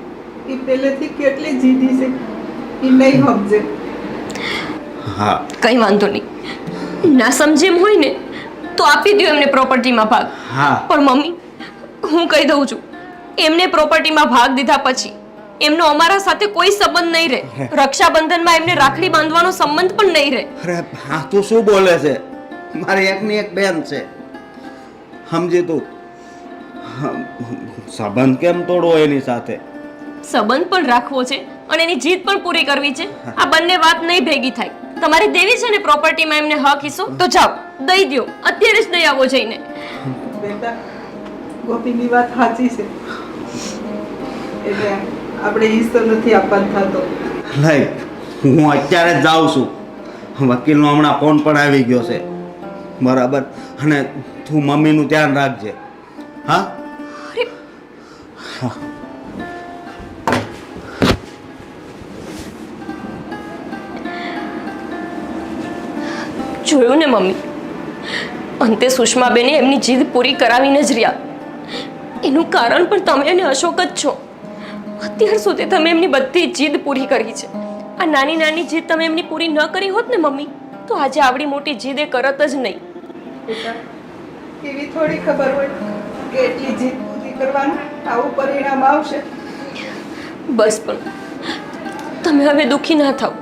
એ પહેલેથી કેટલી જીદી છે, એ નહીં સમજે. હા, કંઈ વાંધો નહીં, ના સમજે એમ હોય ને તો આપી દો એમને પ્રોપર્ટીમાં ભાગ. હા. પણ મમ્મી, હું કહી દઉં છું, એમને પ્રોપર્ટીમાં ભાગ દીધા પછી એમનો અમારા સાથે કોઈ સંબંધ નહીં રહે. રક્ષાબંધનમાં એમને રાખડી બાંધવાનો સંબંધ પણ નહીં રહે. અરે હા, તું શું બોલે છે? મારી એકની એક બેન છે, સમજી તું. સંબંધ કેમ તોડવો એની સાથે? સંબંધ પણ રાખવો છે અને એની જીદ પણ પૂરી કરવી છે. આ બંને વાત નહીં ભેગી થાય. તમારે દેવી છે ને પ્રોપર્ટીમાં એમને હક હિસ્સો, તો જાઓ દઈ દ્યો, અત્યારે જ દઈ આવો જઈને. બેટા, ગોપીની વાત સાચી છે. એટલે આપણે હિસ્સો નથી આપવાનો થતો. નહીં, હું અત્યારે જ જાઉં છું. વકીલનો હમણાં ફોન પણ આવી ગયો છે. બરાબર, અને તું મમ્મીનું ધ્યાન રાખજે. હા. જોયું ને મમ્મી, અંતે સુષ્માબેને એમની જીદ પૂરી કરાવીને જ રહ્યા. એનું કારણ પણ તમે અને અશોક જ છો. અત્યાર સુધી તમે એમની બધી જીદ પૂરી કરી છે. આ નાની નાની જીદ તમે એમની પૂરી ન કરી હોત ને મમ્મી, તો આજે આવડી મોટી જીદ એ કરત જ નહીં. બેટા, એવી થોડી ખબર હોય કે એટલી જીદ પૂરી કરવાનું આવું પરિણામ આવશે. બસ પણ તમે હવે દુઃખી ના થાઓ.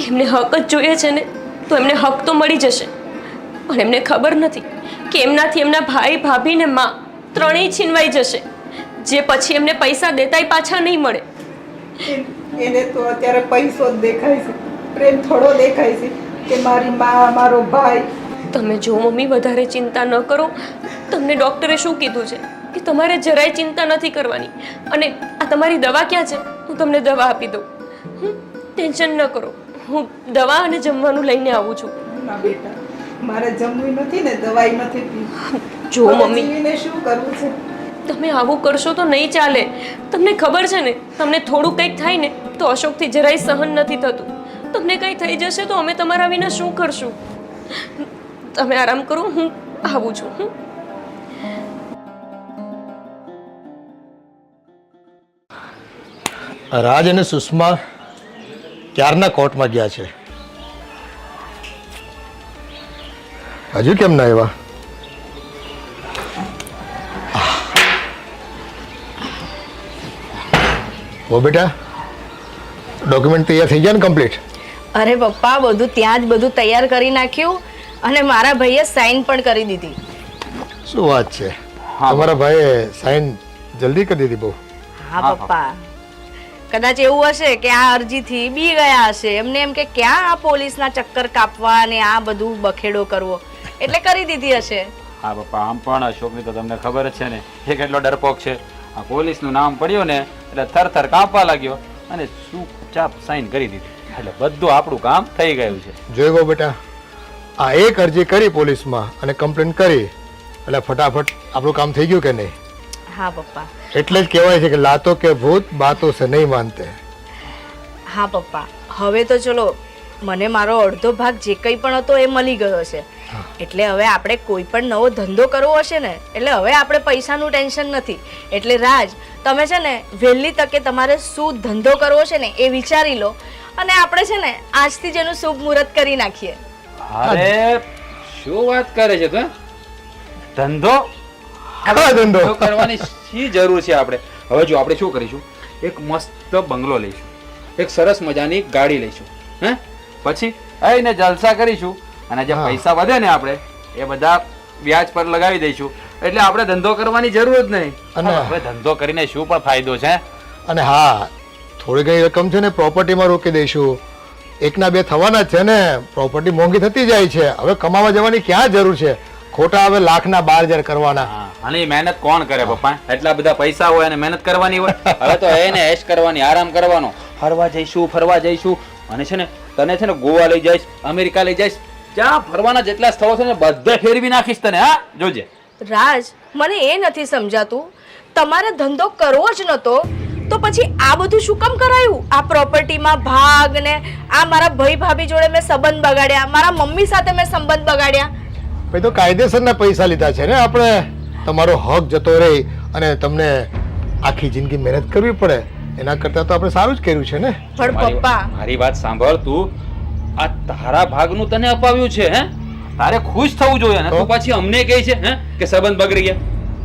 એમને હક જ જોઈએ છે ને તો એમને હક તો મળી જશે. પણ એમને ખબર નથી કે એમનાથી એમના ભાઈ ભાભી ને માં ત્રણેય છીનવાઈ જશે, જે પછી એમને પૈસા દેતાય પાછા નહીં મળે. એને તો અત્યારે પૈસો જ દેખાય છે, પ્રેમ થોડો દેખાય છે કે મારી મા મારો ભાઈ. તમે જો મમ્મી વધારે ચિંતા ન કરો. તમને ડૉક્ટરે શું કીધું છે કે તમારે જરાય ચિંતા નથી કરવાની. અને આ તમારી દવા ક્યાં છે? હું તમને દવા આપી દઉં. ટેન્શન ન કરો, હું દવા અને જમવાનું લઈને આવું છું. ના બેટા, મારે જમવું નથી ને દવાઈ નથી પીવી. જો હવે મમ્મી, જીવીને શું કરવું છે? તમે આવું કરશો તો નહીં ચાલે. તમને ખબર છે ને, તમને થોડું કંઈક થાય ને તો અશોકથી જરાય સહન નથી થતું. તમને કંઈ થઈ જશે તો અમે તમારા વિના શું કરશું? તમે આરામ કરો, હું આવું છું. રાજ અને સુષ્મા ક્યારના કોર્ટમાં ગયા છે, હજુ કેમ ના આવ્યા? ઓ બેટા, ડોક્યુમેન્ટ તૈયાર થઈ ગયા ને કમ્પ્લીટ? અરે પપ્પા, બધું ત્યાં જ બધું તૈયાર કરી નાખ્યું અને મારા ભાઈએ સાઈન પણ કરી દીધી. શું વાત છે, તમારા ભાઈએ સાઈન જલ્દી કરી દીધી બહુ? હા પપ્પા, કદાચ એવું હશે કે આ અરજીથી બી ગયા હશે. એમને એમ કે ક્યાં આ પોલીસના ચક્કર કાપવા અને આ બધું બખેડો કરવો, એટલે કરી દીધી હશે. હા પપ્પા, આમ પણ અશોકની તો તમને ખબર જ છે ને, એ કેટલો ડરપોક છે. આ પોલીસનું નામ પડ્યું ને એટલે થરથર કાંપવા લાગ્યો અને ચૂપચાપ સાઈન કરી દીધી. એટલે બધું આપણું કામ થઈ ગયું છે. જોઈ ગયો બેટા, આ એક અરજી કરી પોલીસમાં અને કમ્પ્લેન કરી એટલે ફટાફટ આપણું કામ થઈ ગયું કે નહીં? હા પપ્પા. એટલે જ કહેવાય છે કે લાતો કે ભૂત બાતો સે નહીં માનતે. હા પપ્પા, હવે તો ચલો મને મારો અડધો ભાગ જે કંઈ પણ હતો એ મળી ગયો છે. એટલે હવે આપણે કોઈ પણ નવો ધંધો કરવો હશે ને, એટલે હવે આપણે પૈસાનું ટેન્શન નથી. એટલે રાજ, તમે છે ને વહેલી તકે તમારે શું ધંધો કરવો છે ને એ વિચારી લો અને આપણે છે ને આજથી જ એનું શુભ મુહૂર્ત કરી નાખીએ. અરે શું વાત કરે છે તું? ધંધો ધંધો કરવાની શી જરૂર છે આપણે? હવે જો આપણે શું કરીશું, એક મસ્ત બંગલો લઈશું, એક સરસ મજાની ગાડી લઈશું, હે પછી આઈને જલસા કરીશું અને જે પૈસા વધે ને આપણે એ બધા વ્યાજ પર લગાવી દઈશું. એટલે આપણે ધંધો કરવાની જરૂર જ નહીં. અને હવે ધંધો કરીને શું પણ ફાયદો છે? અને હા, થોડી ઘણી રકમ છે ને પ્રોપર્ટીમાં રોકી દઈશું. એકના બે થવાના જ છે ને, પ્રોપર્ટી મોંઘી થતી જાય છે. હવે કમાવા જવાની ક્યાં જરૂર છે? ખોટા હવે લાખના 12,000 કરવાના. અને મહેનત કોણ કરે પપ્પા? એટલા બધા પૈસા હોય અને મહેનત કરવાની હોય? હવે તો એને એશ કરવાની, આરામ કરવાનો. ફરવા જઈશું, ફરવા જઈશું. અને છે ને તને છે ને ગોવા લઈ જઈશ, અમેરિકા લઈ જઈશ, જ્યાં ફરવાના જેટલા સ્થળો છે ને બધે ફેરવી નાખીશ તને. હા જોજે. રાજ, મને એ નથી સમજાતું, તમારે ધંધો કરવો જ નતો તો પછી આ બધું શું કામ કરાયું? આ પ્રોપર્ટીમાં ભાગ ને આ મારા ભાઈ ભાભી જોડે મેં સંબંધ બગાડ્યા, મારા મમ્મી સાથે મેં સંબંધ બગાડ્યા. ભાઈ તો કાયદેસરના પૈસા લીધા છે ને આપણે. તમારો હક જતો રહે અને તમને આખી જિંદગી મહેનત કરવી પડે, એના કરતાં તો આપણે સારું જ કર્યું છે ને. પણ પપ્પા, મારી વાત સાંભળ તું. આ તારા ભાગનું તને અપાવ્યું છે, હે? તારે ખુશ થવું જોઈએ ને. તું પાછી અમને કહે છે હે કે સંબંધ બગડી ગયા.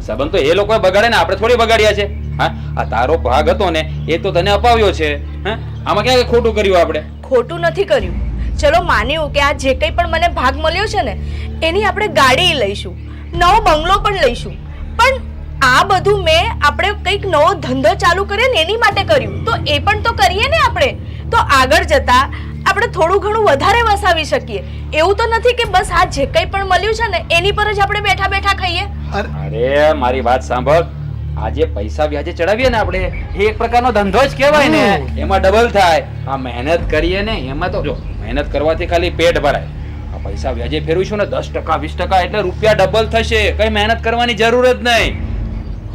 સંબંધ તો એ લોકોએ બગાડે ને, આપણે થોડી બગાડ્યા છે. હા, આ તારો ભાગ હતો ને એ તો તને અપાવ્યો છે. હે, આમાં ક્યાં ખોટું કર્યું આપણે? ખોટું નથી કર્યું. ચલો માન્યું કે આ જે કંઈ પણ મને ભાગ મળ્યો છે ને એની આપણે ગાડી લઈશું, નવો બંગલો પણ લઈશું. પણ આ બધું મેં આપણે કંઈક નવો ધંધો ચાલુ કરીએ ને એની માટે કર્યું, તો એ પણ તો કરીએ ને આપણે. તો આગળ જતા આપણે થોડું ઘણું વધારે વસાવી શકીએ. એવું તો નથી કે બસ આ જે કંઈ પણ મળ્યું છે ને એની પર જ આપણે બેઠા બેઠા ખાઈએ. અરે મારી વાત સાંભળ, આજે પૈસા વ્યાજે ચડાવીએ ને આપણે, એ એક પ્રકારનો ધંધો જ કહેવાય ને. એમાં ડબલ થાય. આ મહેનત કરીએ ને એમાં તો જો મહેનત કરવાથી ખાલી પેટ ભરાય. આ પૈસા વ્યાજે ફેરવીશું ને 10%, 20% એટલે રૂપિયા ડબલ થશે. કઈ મહેનત કરવાની જરૂર જ નહીં.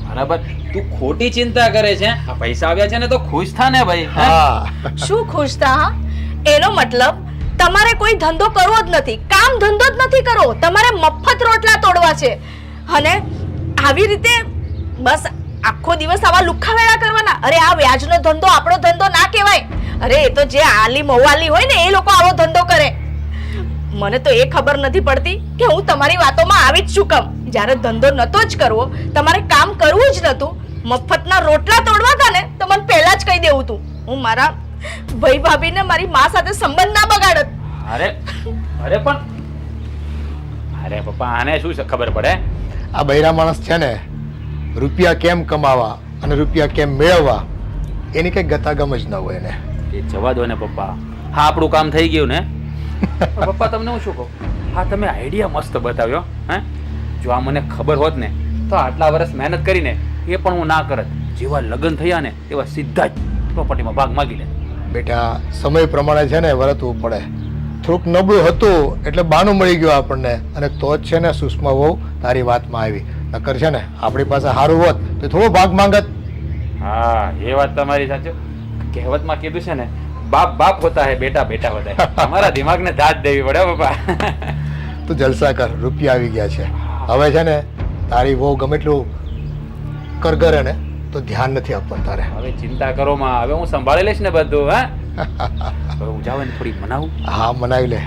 બરાબર? તું ખોટી ચિંતા કરે છે. આ પૈસા આવ્યા છે ને તો ખુશ થા ને ભાઈ. શું ખુશ થા? હા, એનો મતલબ તમારે કોઈ ધંધો કરવો જ નથી, કામ ધંધો જ નથી કરવો, તમારે મફત રોટલા તોડવા છે. અને આવી રીતે બસ આખો દિવસ આવા લુખ્ખાવેળા કરવાના. અરે આ વ્યાજનો ધંધો આપણો ધંધો ના કહેવાય. અરે એ તો જે આલી મવાલી હોય ને એ લોકો આવો ધંધો કરે. મને તો એ ખબર નથી પડતી કે હું તમારી વાતોમાં આવી જ શું કામ. જ્યારે ધંધો નતો જ કરવો, તમારે કામ કરવું જ નતું, મફતના રોટલા તોડવા હતા ને તો મને પહેલા જ કહી દેવું તું. હું મારા ભાઈ ભાભીને મારી માં સાથે સંબંધ ના બગાડત. અરે અરે પણ અરે પપ્પા આને શું ખબર પડે? આ બૈરા માણસ છે ને રૂપિયા કેમ કમાવા અને રૂપિયા કેમ મેળવવા એની કંઈ ગતાગમ જ ન હોય એને. એ જવા દો ને પપ્પા, હા આપણું કામ થઈ ગયું ને. પણ પપ્પા તમને હું શું કહું, હા તમે આઈડિયા મસ્ત બતાવ્યો. હે જો આ મને ખબર હોત ને તો આટલા વર્ષ મહેનત કરીને એ પણ હું ના કરત. જેવા લગ્ન થયા ને તેવા સીધા જ પ્રોપર્ટીમાં ભાગ માગી લે. બેટા સમય પ્રમાણે છે ને વર્તવું પડે. થોડુંક નબળું હતું એટલે બાનું મળી ગયું આપણને, અને તો જ છે ને સુષ્મા વહુ તારી વાતમાં આવી. નકર છે ને આપણી પાસે સારું હોત તો થોડો ભાગ માંગત. હા એ વાત તમારી સાચી. કહેવતમાં કીધું છે ને, બાપ બાપ હોતા હે, બેટા બેટા હોતા હે. તમારા દિમાગને દાદ દેવી પડે પપ્પા. તું જલસા કર, રૂપિયા આવી ગયા છે. હવે છે ને તારી વહુ ગમે એટલું કરગરે ને તો ધ્યાન નથી આપવાનું તારે. હવે ચિંતા કરો માં, હવે હું સંભાળી લઈશ ને બધું. હા હવે હું જાવ ને થોડી મનાવું. હા મનાવી લે.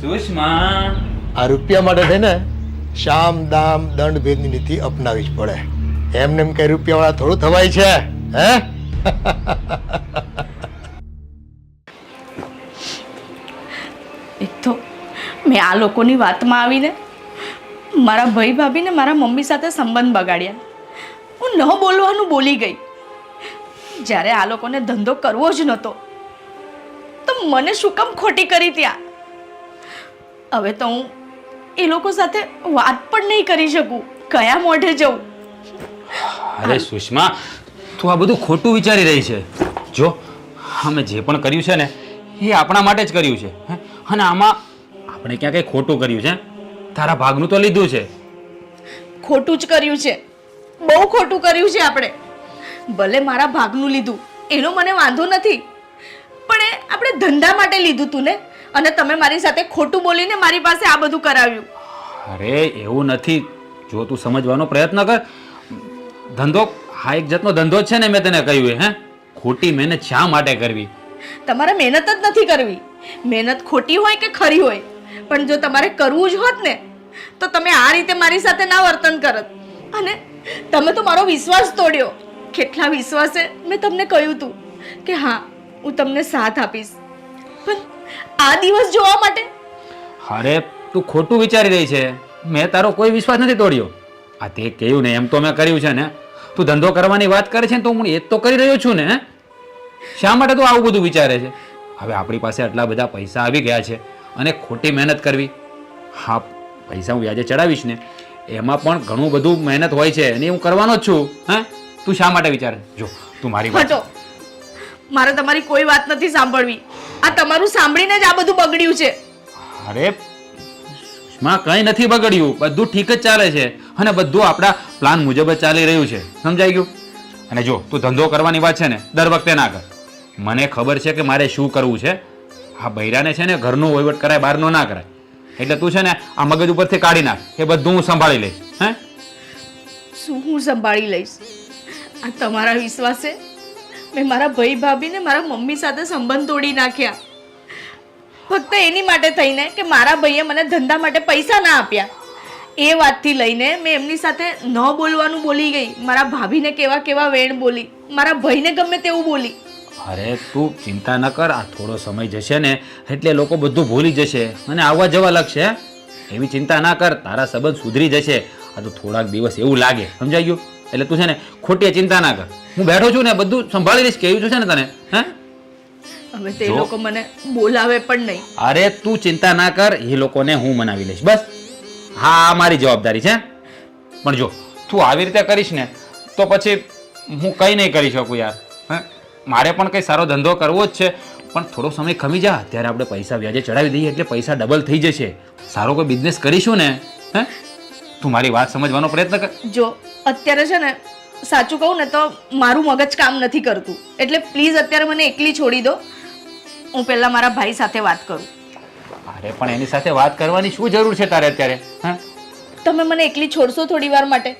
સુષ્મા આ રૂપિયા માટે છે ને શામ દામ દંડ ભેદની નીતિ અપનાવી જ પડે. એમને એમ કઈ રૂપિયાવાળા થોડું થવાય છે હે? એક તો મેં આ લોકોની વાતમાં આવીને મારા ભાઈ ભાભીને મારા મમ્મી સાથે સંબંધ બગાડ્યા. હું ન બોલવાનું બોલી ગઈ. જ્યારે આ લોકોને ધંધો કરવો જ નહોતો તો મને શું કામ ખોટી કરી ત્યાં. હવે તો હું એ લોકો સાથે વાત પણ નહીં કરી શકું. કયા મોઢે જવું? અરે સુષ્મા તું આ બધું ખોટું વિચારી રહી છે. જો અમે જે પણ કર્યું છે ને એ આપણા માટે જ કર્યું છે. હે? અને આમાં આપણે ક્યાં કંઈ ખોટું કર્યું છે? તારા ભાગનું તો લીધું છે. ખોટું જ કર્યું છે, બહુ ખોટું કર્યું છે આપણે. ભલે મારા ભાગનું લીધું એનો મને વાંધો નથી, પણ એ આપણે ધંધા માટે લીધું તું ને, અને તમે મારી સાથે ખોટું બોલીને મારી પાસે આ બધું કરાવ્યું. અરે એવું નથી, જો તું સમજવાનો પ્રયત્ન કર. ધંધો હા એક જાતનો ધંધો જ છે ને. મેં તને કહ્યું હે ખોટી મહેનત શા માટે કરવી? તમારે મહેનત જ નથી કરવી. મહેનત ખોટી હોય કે ખરી હોય, પણ જો તમારે કરવું જ હોત ને તો તમે આ રીતે મારી સાથે ના વર્તન કરત. અને તમે તો મારો વિશ્વાસ તોડ્યો. કેટલા વિશ્વાસે મેં તમને કહ્યું હતું કે હા હું તમને સાથ આપીશ, પણ આ દિવસ જોવા માટે. અરે તું ખોટું વિચારી રહી છે. મેં તારો કોઈ વિશ્વાસ નથી તોડ્યો. આ તે કહ્યું ને એમ તો મેં કર્યું છે ને. તું ધંધો કરવાની વાત કરે છે ને તો હું એ જ તો કરી રહ્યો છું ને. શા માટે તું આવું બધું વિચારે છે? હવે આપણી પાસે આટલા બધા પૈસા આવી ગયા છે અને ખોટી મહેનત કરવી. હા પૈસા હું વ્યાજે ચડાવીશ ને એમાં પણ ઘણું બધું મહેનત હોય છે અને હું કરવાનો જ છું. હે તું શા માટે વિચારે? જો તું મારી વાત હટો, મારે તમારી કોઈ વાત નથી સાંભળવી. આ તમારું સાંભળીને જ આ બધું બગડ્યું છે. અરે માં કંઈ નથી બગડ્યું, બધું ઠીક જ ચાલે છે અને બધું આપણા પ્લાન મુજબ જ ચાલી રહ્યું છે. સમજાઈ ગયું? અને જો તું ધંધો કરવાની વાત છે ને દર વખતે ના કર. મને ખબર છે કે મારે શું કરવું છે. આ બૈરાને છે ને ઘરનો વહીવટ કરાય, બહારનો ના કરાય. એટલે તું છે ને આ મગજ ઉપરથી કાઢી નાખ. એ બધું હું સંભાળી લઈશ. હે શું હું સંભાળી લઈશ? આ તમારા વિશ્વાસે મેં મારા ભાઈ ભાભીને મારા મમ્મી સાથે સંબંધ તોડી નાખ્યા, ફક્ત એની માટે થઈને કે મારા ભાઈએ મને ધંધા માટે પૈસા ના આપ્યા. એ વાતથી લઈને મેં એમની સાથે ન બોલવાનું બોલી ગઈ. મારા ભાભીને કેવા કેવા વેણ બોલી, મારા ભાઈને ગમે તેવું બોલી. અરે તું ચિંતા ન કર. આ થોડો સમય જશે ને એટલે લોકો બધું ભૂલી જશે અને આવવા જવા લાગશે. એવી ચિંતા ના કર. તારા સંબંધ સુધરી જશે. આ તો થોડાક દિવસ એવું લાગે. સમજાઈ ગયું? એટલે તું છે ને ખોટી ચિંતા ના કર. હું બેઠો છું ને બધું સંભાળી લઈશ. કેવું છે ને તને? હે હવે તે લોકો મને બોલાવે પણ નહીં. અરે તું ચિંતા ના કર. એ લોકોને હું મનાવી લઈશ. બસ હા આ મારી જવાબદારી છે. પણ જો તું આવી રીતે કરીશ ને તો પછી હું કંઈ નહીં કરી શકું યાર. હે મારે પણ કંઈ સારો ધંધો કરવો જ છે, પણ થોડો સમય ખમી જા. અત્યારે આપણે પૈસા વ્યાજે ચડાવી દઈએ એટલે પૈસા ડબલ થઈ જશે. સારો કોઈ બિઝનેસ કરીશું ને. હે તું મારી વાત સમજવાનો પ્રયત્ન કર. જો અત્યારે છે ને સાચું કહું ને તો મારું મગજ કામ નથી કરતું, એટલે પ્લીઝ અત્યારે મને એકલી છોડી દો. હું પહેલા મારા ભાઈ સાથે વાત કરું. અરે પણ એની સાથે વાત કરવાની શું જરૂર છે તારે અત્યારે? હા તમે મને એકલી છોડશો થોડી વાર માટે?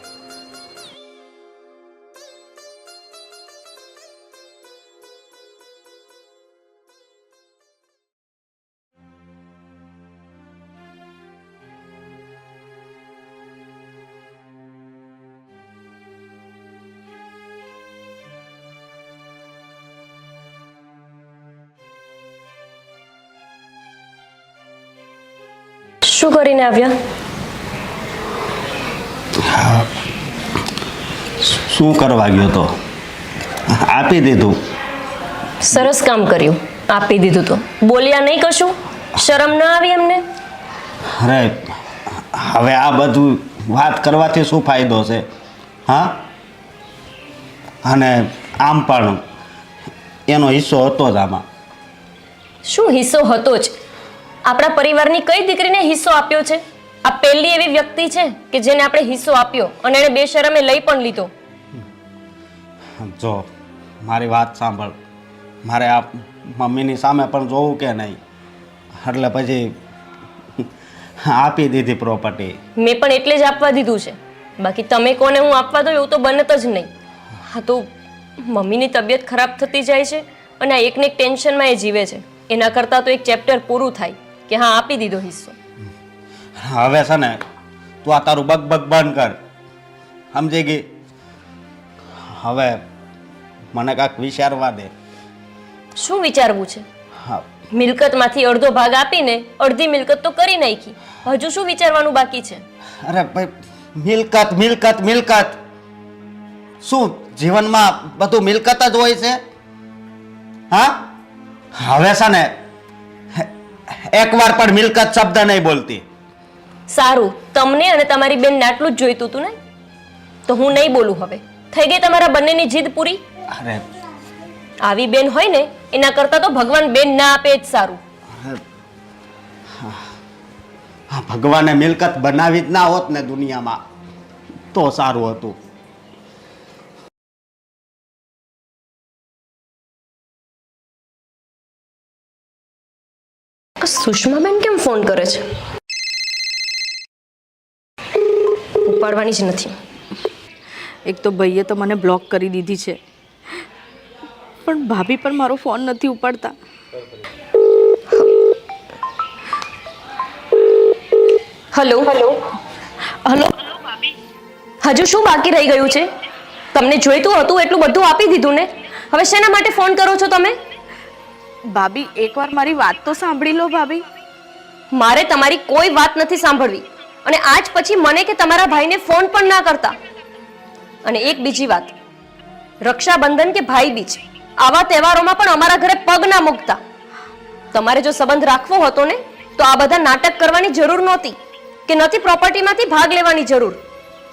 શું કરીને આવ્યા? શું કરવા ગયો તો? આપી દીધું. સરસ કામ કર્યું, આપી દીધું તો. બોલ્યા નહીં કશું? શરમ ના આવી એમને? અરે હવે આ બધું વાત કરવાથી શું ફાયદો છે? હા, અને આમ પણ એનો હિસ્સો હતો જ આમાં. શું હિસ્સો હતો જ? આપણા પરિવારની કઈ દીકરીને હિસ્સો આપ્યો છે? આ પહેલી એવી વ્યક્તિ છે કે જેને આપણે હિસ્સો આપ્યો અને એણે બેશરમે લઈ પણ લીધો. જો મારી વાત સાંભળ, મારે આ મમ્મીની સામે પણ જોવું કે નહીં, એટલે પછી આપી દીધી પ્રોપર્ટી. મેં પણ એટલે જ આપવા દીધું છે. બાકી તમે કોને હું આપવા દઉં એવું તો બનત જ નહીં. હા, તો મમ્મીની તબિયત ખરાબ થતી જાય છે અને આ એકને એક ટેન્શનમાં એ જીવે છે. એના કરતાં તો એક ચેપ્ટર પૂરું થાય કે હા, આપી દીધો હિસ્સો. હવે છે ને તું આ તારું બગ બંધ કર, સમજી ગઈ? હવે મને કાંઈક વિચારવા દે. શું વિચારવું છે? હા, મિલકતમાંથી અડધો ભાગ આપીને અડધી મિલકત તો કરી નાખી. હજુ શું વિચારવાનું બાકી છે? અરે ભાઈ, મિલકત મિલકત મિલકત શું જીવનમાં બધું મિલકત જ હોય છે? હા, હવે છે ને એકવાર પણ મિલકત શબ્દ નહીં બોલતી. સારું, તમને અને તમારી બેનને આટલું જ જોઈતું હતું ને, તો હું નહીં બોલું હવે. થઈ ગઈ તમારા બંનેની જીદ પૂરી? અરે આવી બેન હોય ને એના કરતાં તો ભગવાન બેન ના આપે જ સારું. હા, ભગવાને મિલકત બનાવી જ ના હોત ને દુનિયામાં તો સારું હતું. સુષ્માબેન કેમ ફોન કરે છે? ઉપાડવાની જ નથી. એક તો ભાઈએ તો મને બ્લોક કરી દીધી છે, પણ ભાભી પણ મારો ફોન નથી ઉપાડતા. Hello hello hello. હજુ શું બાકી રહી ગયું છે? તમને જોઈતું હતું એટલું બધું આપી દીધું ને, હવે શેના માટે ફોન કરો છો તમે? ભાભી, એકવાર મારી વાત તો સાંભળી લો. ભાભી, મારે તમારી કોઈ વાત નથી સાંભળવી, અને આજ પછી મને કે તમારા ભાઈને ફોન પણ ના કરતા. અને એક બીજી વાત, રક્ષાબંધન કે ભાઈ બીજ આવા તહેવારોમાં પણ અમારા ઘરે પગ ના મૂકતા. તમારે જો સંબંધ રાખવો હતો ને તો આ બધા નાટક કરવાની જરૂર નહોતી, કે નથી પ્રોપર્ટીમાંથી ભાગ લેવાની જરૂર.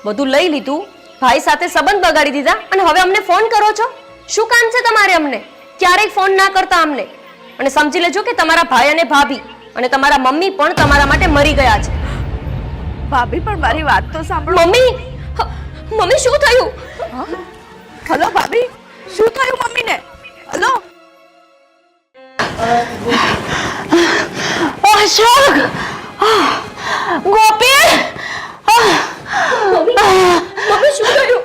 બધું લઈ લીધું, ભાઈ સાથે સંબંધ બગાડી દીધા, અને હવે અમને ફોન કરો છો? શું કામ છે તમારે અમને? ક્યારેય ફોન ના કરતા અમને. અને સમજી લેજો કે તમારા ભાઈ અને ભાભી અને તમારા મમ્મી પણ તમારા માટે મરી ગયા છે. ભાભી પણ મારી વાત તો સાંભળો. મમ્મી, મમ્મી શું થયું? હલો ભાભી, શું થયું મમ્મીને? હલો અશોક, ગોપી, મમ્મી શું થયું?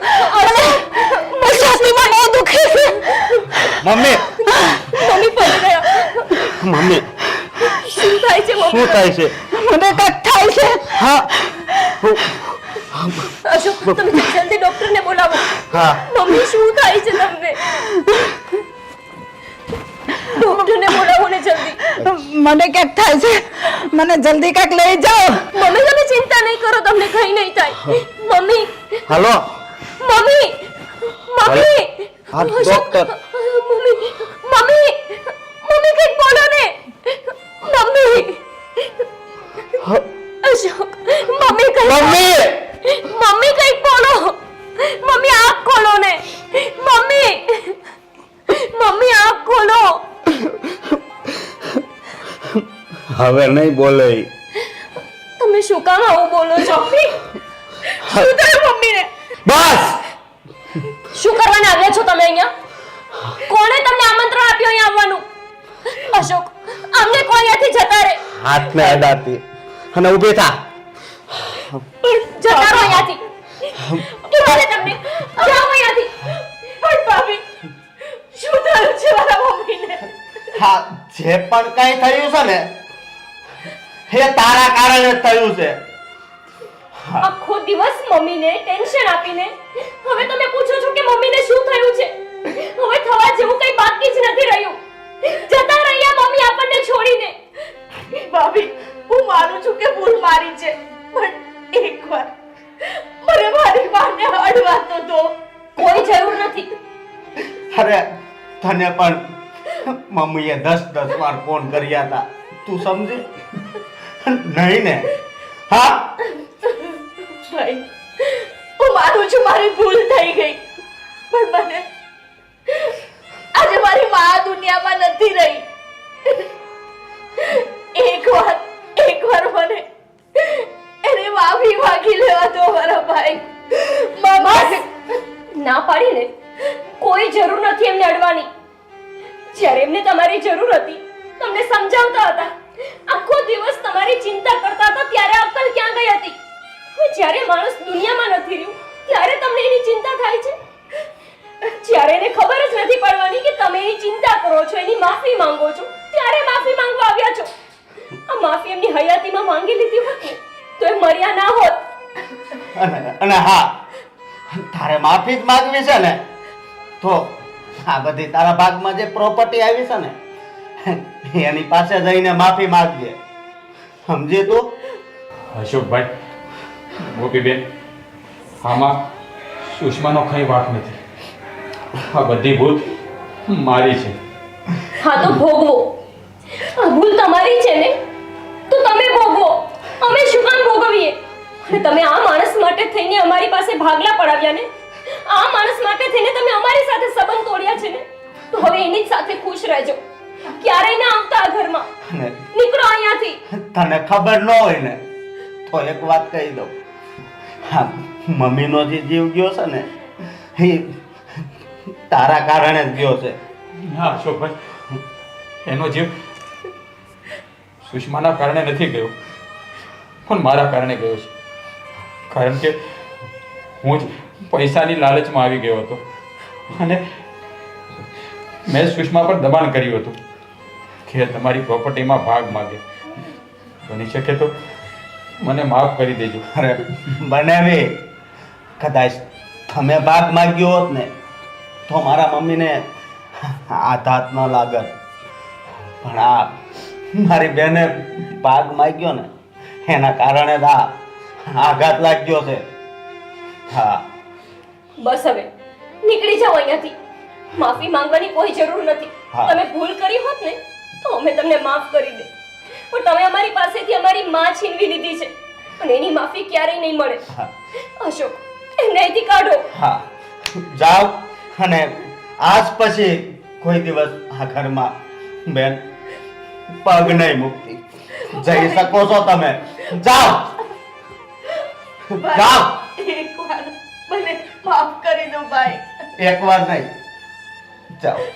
છાતીમાં બહુ દુખે છે. મમ્મી, મમ્મી પડી ગયા. મમ્મી શું થાય છે મમ્મી? શું થાય છે? મને કંઈક થાય છે. હા, અશોક, તમે જલ્દી ડોક્ટરને બોલાવો. હા. મમ્મી શું થાય છે તમને? ડોક્ટરને બોલાવો ને જલ્દી. મને કંઈક થાય છે, મને જલ્દી કંઈક લઈ જાઓ. મમ્મી તમે ચિંતા નહીં કરો, તમને કંઈ નહીં થાય. મમ્મી, હાલો. મમ્મી, મમ્મી, હા, ડોક્ટર. મમ્મી, મમ્મી, મમ્મી કંઈક બોલો ને. મમ્મી, અશોક, મમ્મી કંઈક મમ્મી, મમ્મી કંઈક બોલો. મમ્મી આંખ ખોલો ને. મમ્મી, મમ્મી આંખ ખોલો. હવે નહીં બોલે. તમે શું કામ આવું બોલો છો? શું થયું મમ્મીને? બસ. શું કરવાને આવ્યા છો તમે અહીંયા? કોણે તમને આમંત્રણ આપ્યું અહીંયા આવવાનું? અશોક, અમને કોઈ અહીંયાથી જતા રહે. હાથને અડાતી અને ઊભી થા. જતા રહો અહીંયાથી. ક્યારે તમને જાઓ અહીંયાથી. પણ ભાભી, શું થયું છે મારા મમ્મીને? હા, જે પણ કઈ થયું છે ને એ તારા કારણે જ થયું છે. આખો દિવસ મમ્મીને ટેન્શન આપીને હવે તમે પૂછો છો કે મમ્મીને શું થયું છે? હવે થવા જેવું કઈ બાકી જ નથી રહ્યું. જતા રહ્યા મમ્મી આપણને છોડીને. ભાભી, હું માનું છું કે ભૂલ મારી છે, પણ એકવાર મને મારી માને અડવા તો દો. કોઈ જરૂર નથી. અરે તને પણ મમ્મીએ 10 વાર ફોન કર્યા હતા, તું સમજે નહીં ને? હા ભાઈ, હું માનું છું મારી ભૂલ થઈ ગઈ, પણ મને આજે મારી મા આ દુનિયામાં નથી રહી. એકવાર મને એને માફી માંગી લેવા દો મારા ભાઈ. મામા, ના પાડીને કોઈ જરૂર નથી એમને અડવાની. જ્યારે એમને તમારી જરૂર હતી, તમને સમજાવતા હતા, આખો દિવસ તમારી ચિંતા કરતા હતા, ત્યારે અક્કલ ક્યાં ગઈ હતી? હવે જ્યારે માણસ દુનિયામાં નથી રહ્યું, ત્યારે તમને એની ચિંતા થાય છે. જ્યારે એને ખબર જ નથી પડવાની કે તમે એની ચિંતા કરો છો, એની માફી માંગો છો, ત્યારે માફી માંગવા આવ્યા છો. આ માફી એમની હયાતીમાં માંગી લીધી હોત ને તો એ મર્યા ના હોત. અને હા, તારે માફી જ માંગવી છે ને, તો આ બધી તારા ભાગમાં જે પ્રોપર્ટી આવી છે ને, એની પાસે જઈને માફી માંગજે, સમજે તું? અશોકભાઈ, ગોપીબેન, આમાં સુષ્માનો કંઈ વાંક નથી. આ બધી ભૂલ મારી છે. હા તો ભોગવો. આ ભૂલ તમારી છે ને, તો તમે ભોગવો. અમે શું કામ ભોગવીએ? અને તમે આ માણસ માટે થઈને અમારી પાસે ભાગલા પડાવ્યા ને, આ માણસ માટે થઈને તમે અમારી સાથે સંબંધ તોડ્યા છે ને, તો હવે એની જ સાથે ખુશ રહેજો. ક્યારેય ના આવતા આ ઘરમાં. નીકળો અહીંયાથી. તને ખબર ન હોય ને તો એક વાત કહી દઉં. હા, મમ્મીનો જે જીવ ગયો છે ને, એ તારા કારણે જ ગયો છે. ના અશોકભાઈ, એનો જીવ સુષ્માના કારણે નથી ગયો, પણ મારા કારણે ગયો છે. કારણ કે હું જ પૈસાની લાલચમાં આવી ગયો હતો અને મેં સુષ્મા પર દબાણ કર્યું હતું કે તમારી પ્રોપર્ટીમાં ભાગ માગે. બની શકે તો મને માફ કરી દેજો. અરે બનાવી, કદાચ તમે ભાગ માગ્યો હોત ને તો મારા મમ્મીને આઘાત ન લાગત, પણ આ મારી બેને ભાગ માગ્યો ને એના કારણે જ આ આઘાત લાગ્યો છે. હા, બસ હવે નીકળી જાઓ અહીંયાથી. માફી માંગવાની કોઈ જરૂર નથી. હા. તમે ભૂલ કરી હોત ને તો અમે તમને માફ કરી દે, પણ તમે અમારી પાસેથી અમારી માં છીનવી લીધી છે અને એની માફી ક્યારેય નહીં મળે. હા. અશોક, એમને અહીંથી કાઢો. હા, જાઓ. અને આજ પછી કોઈ દિવસ આ ઘરમાં બેન પગ નહીં મૂકતી. જઈ શકો છો તમે, જાઓ જાઓ. એકવાર મને માફ કરી દો ભાઈ. એકવાર નહીં, જાઓ.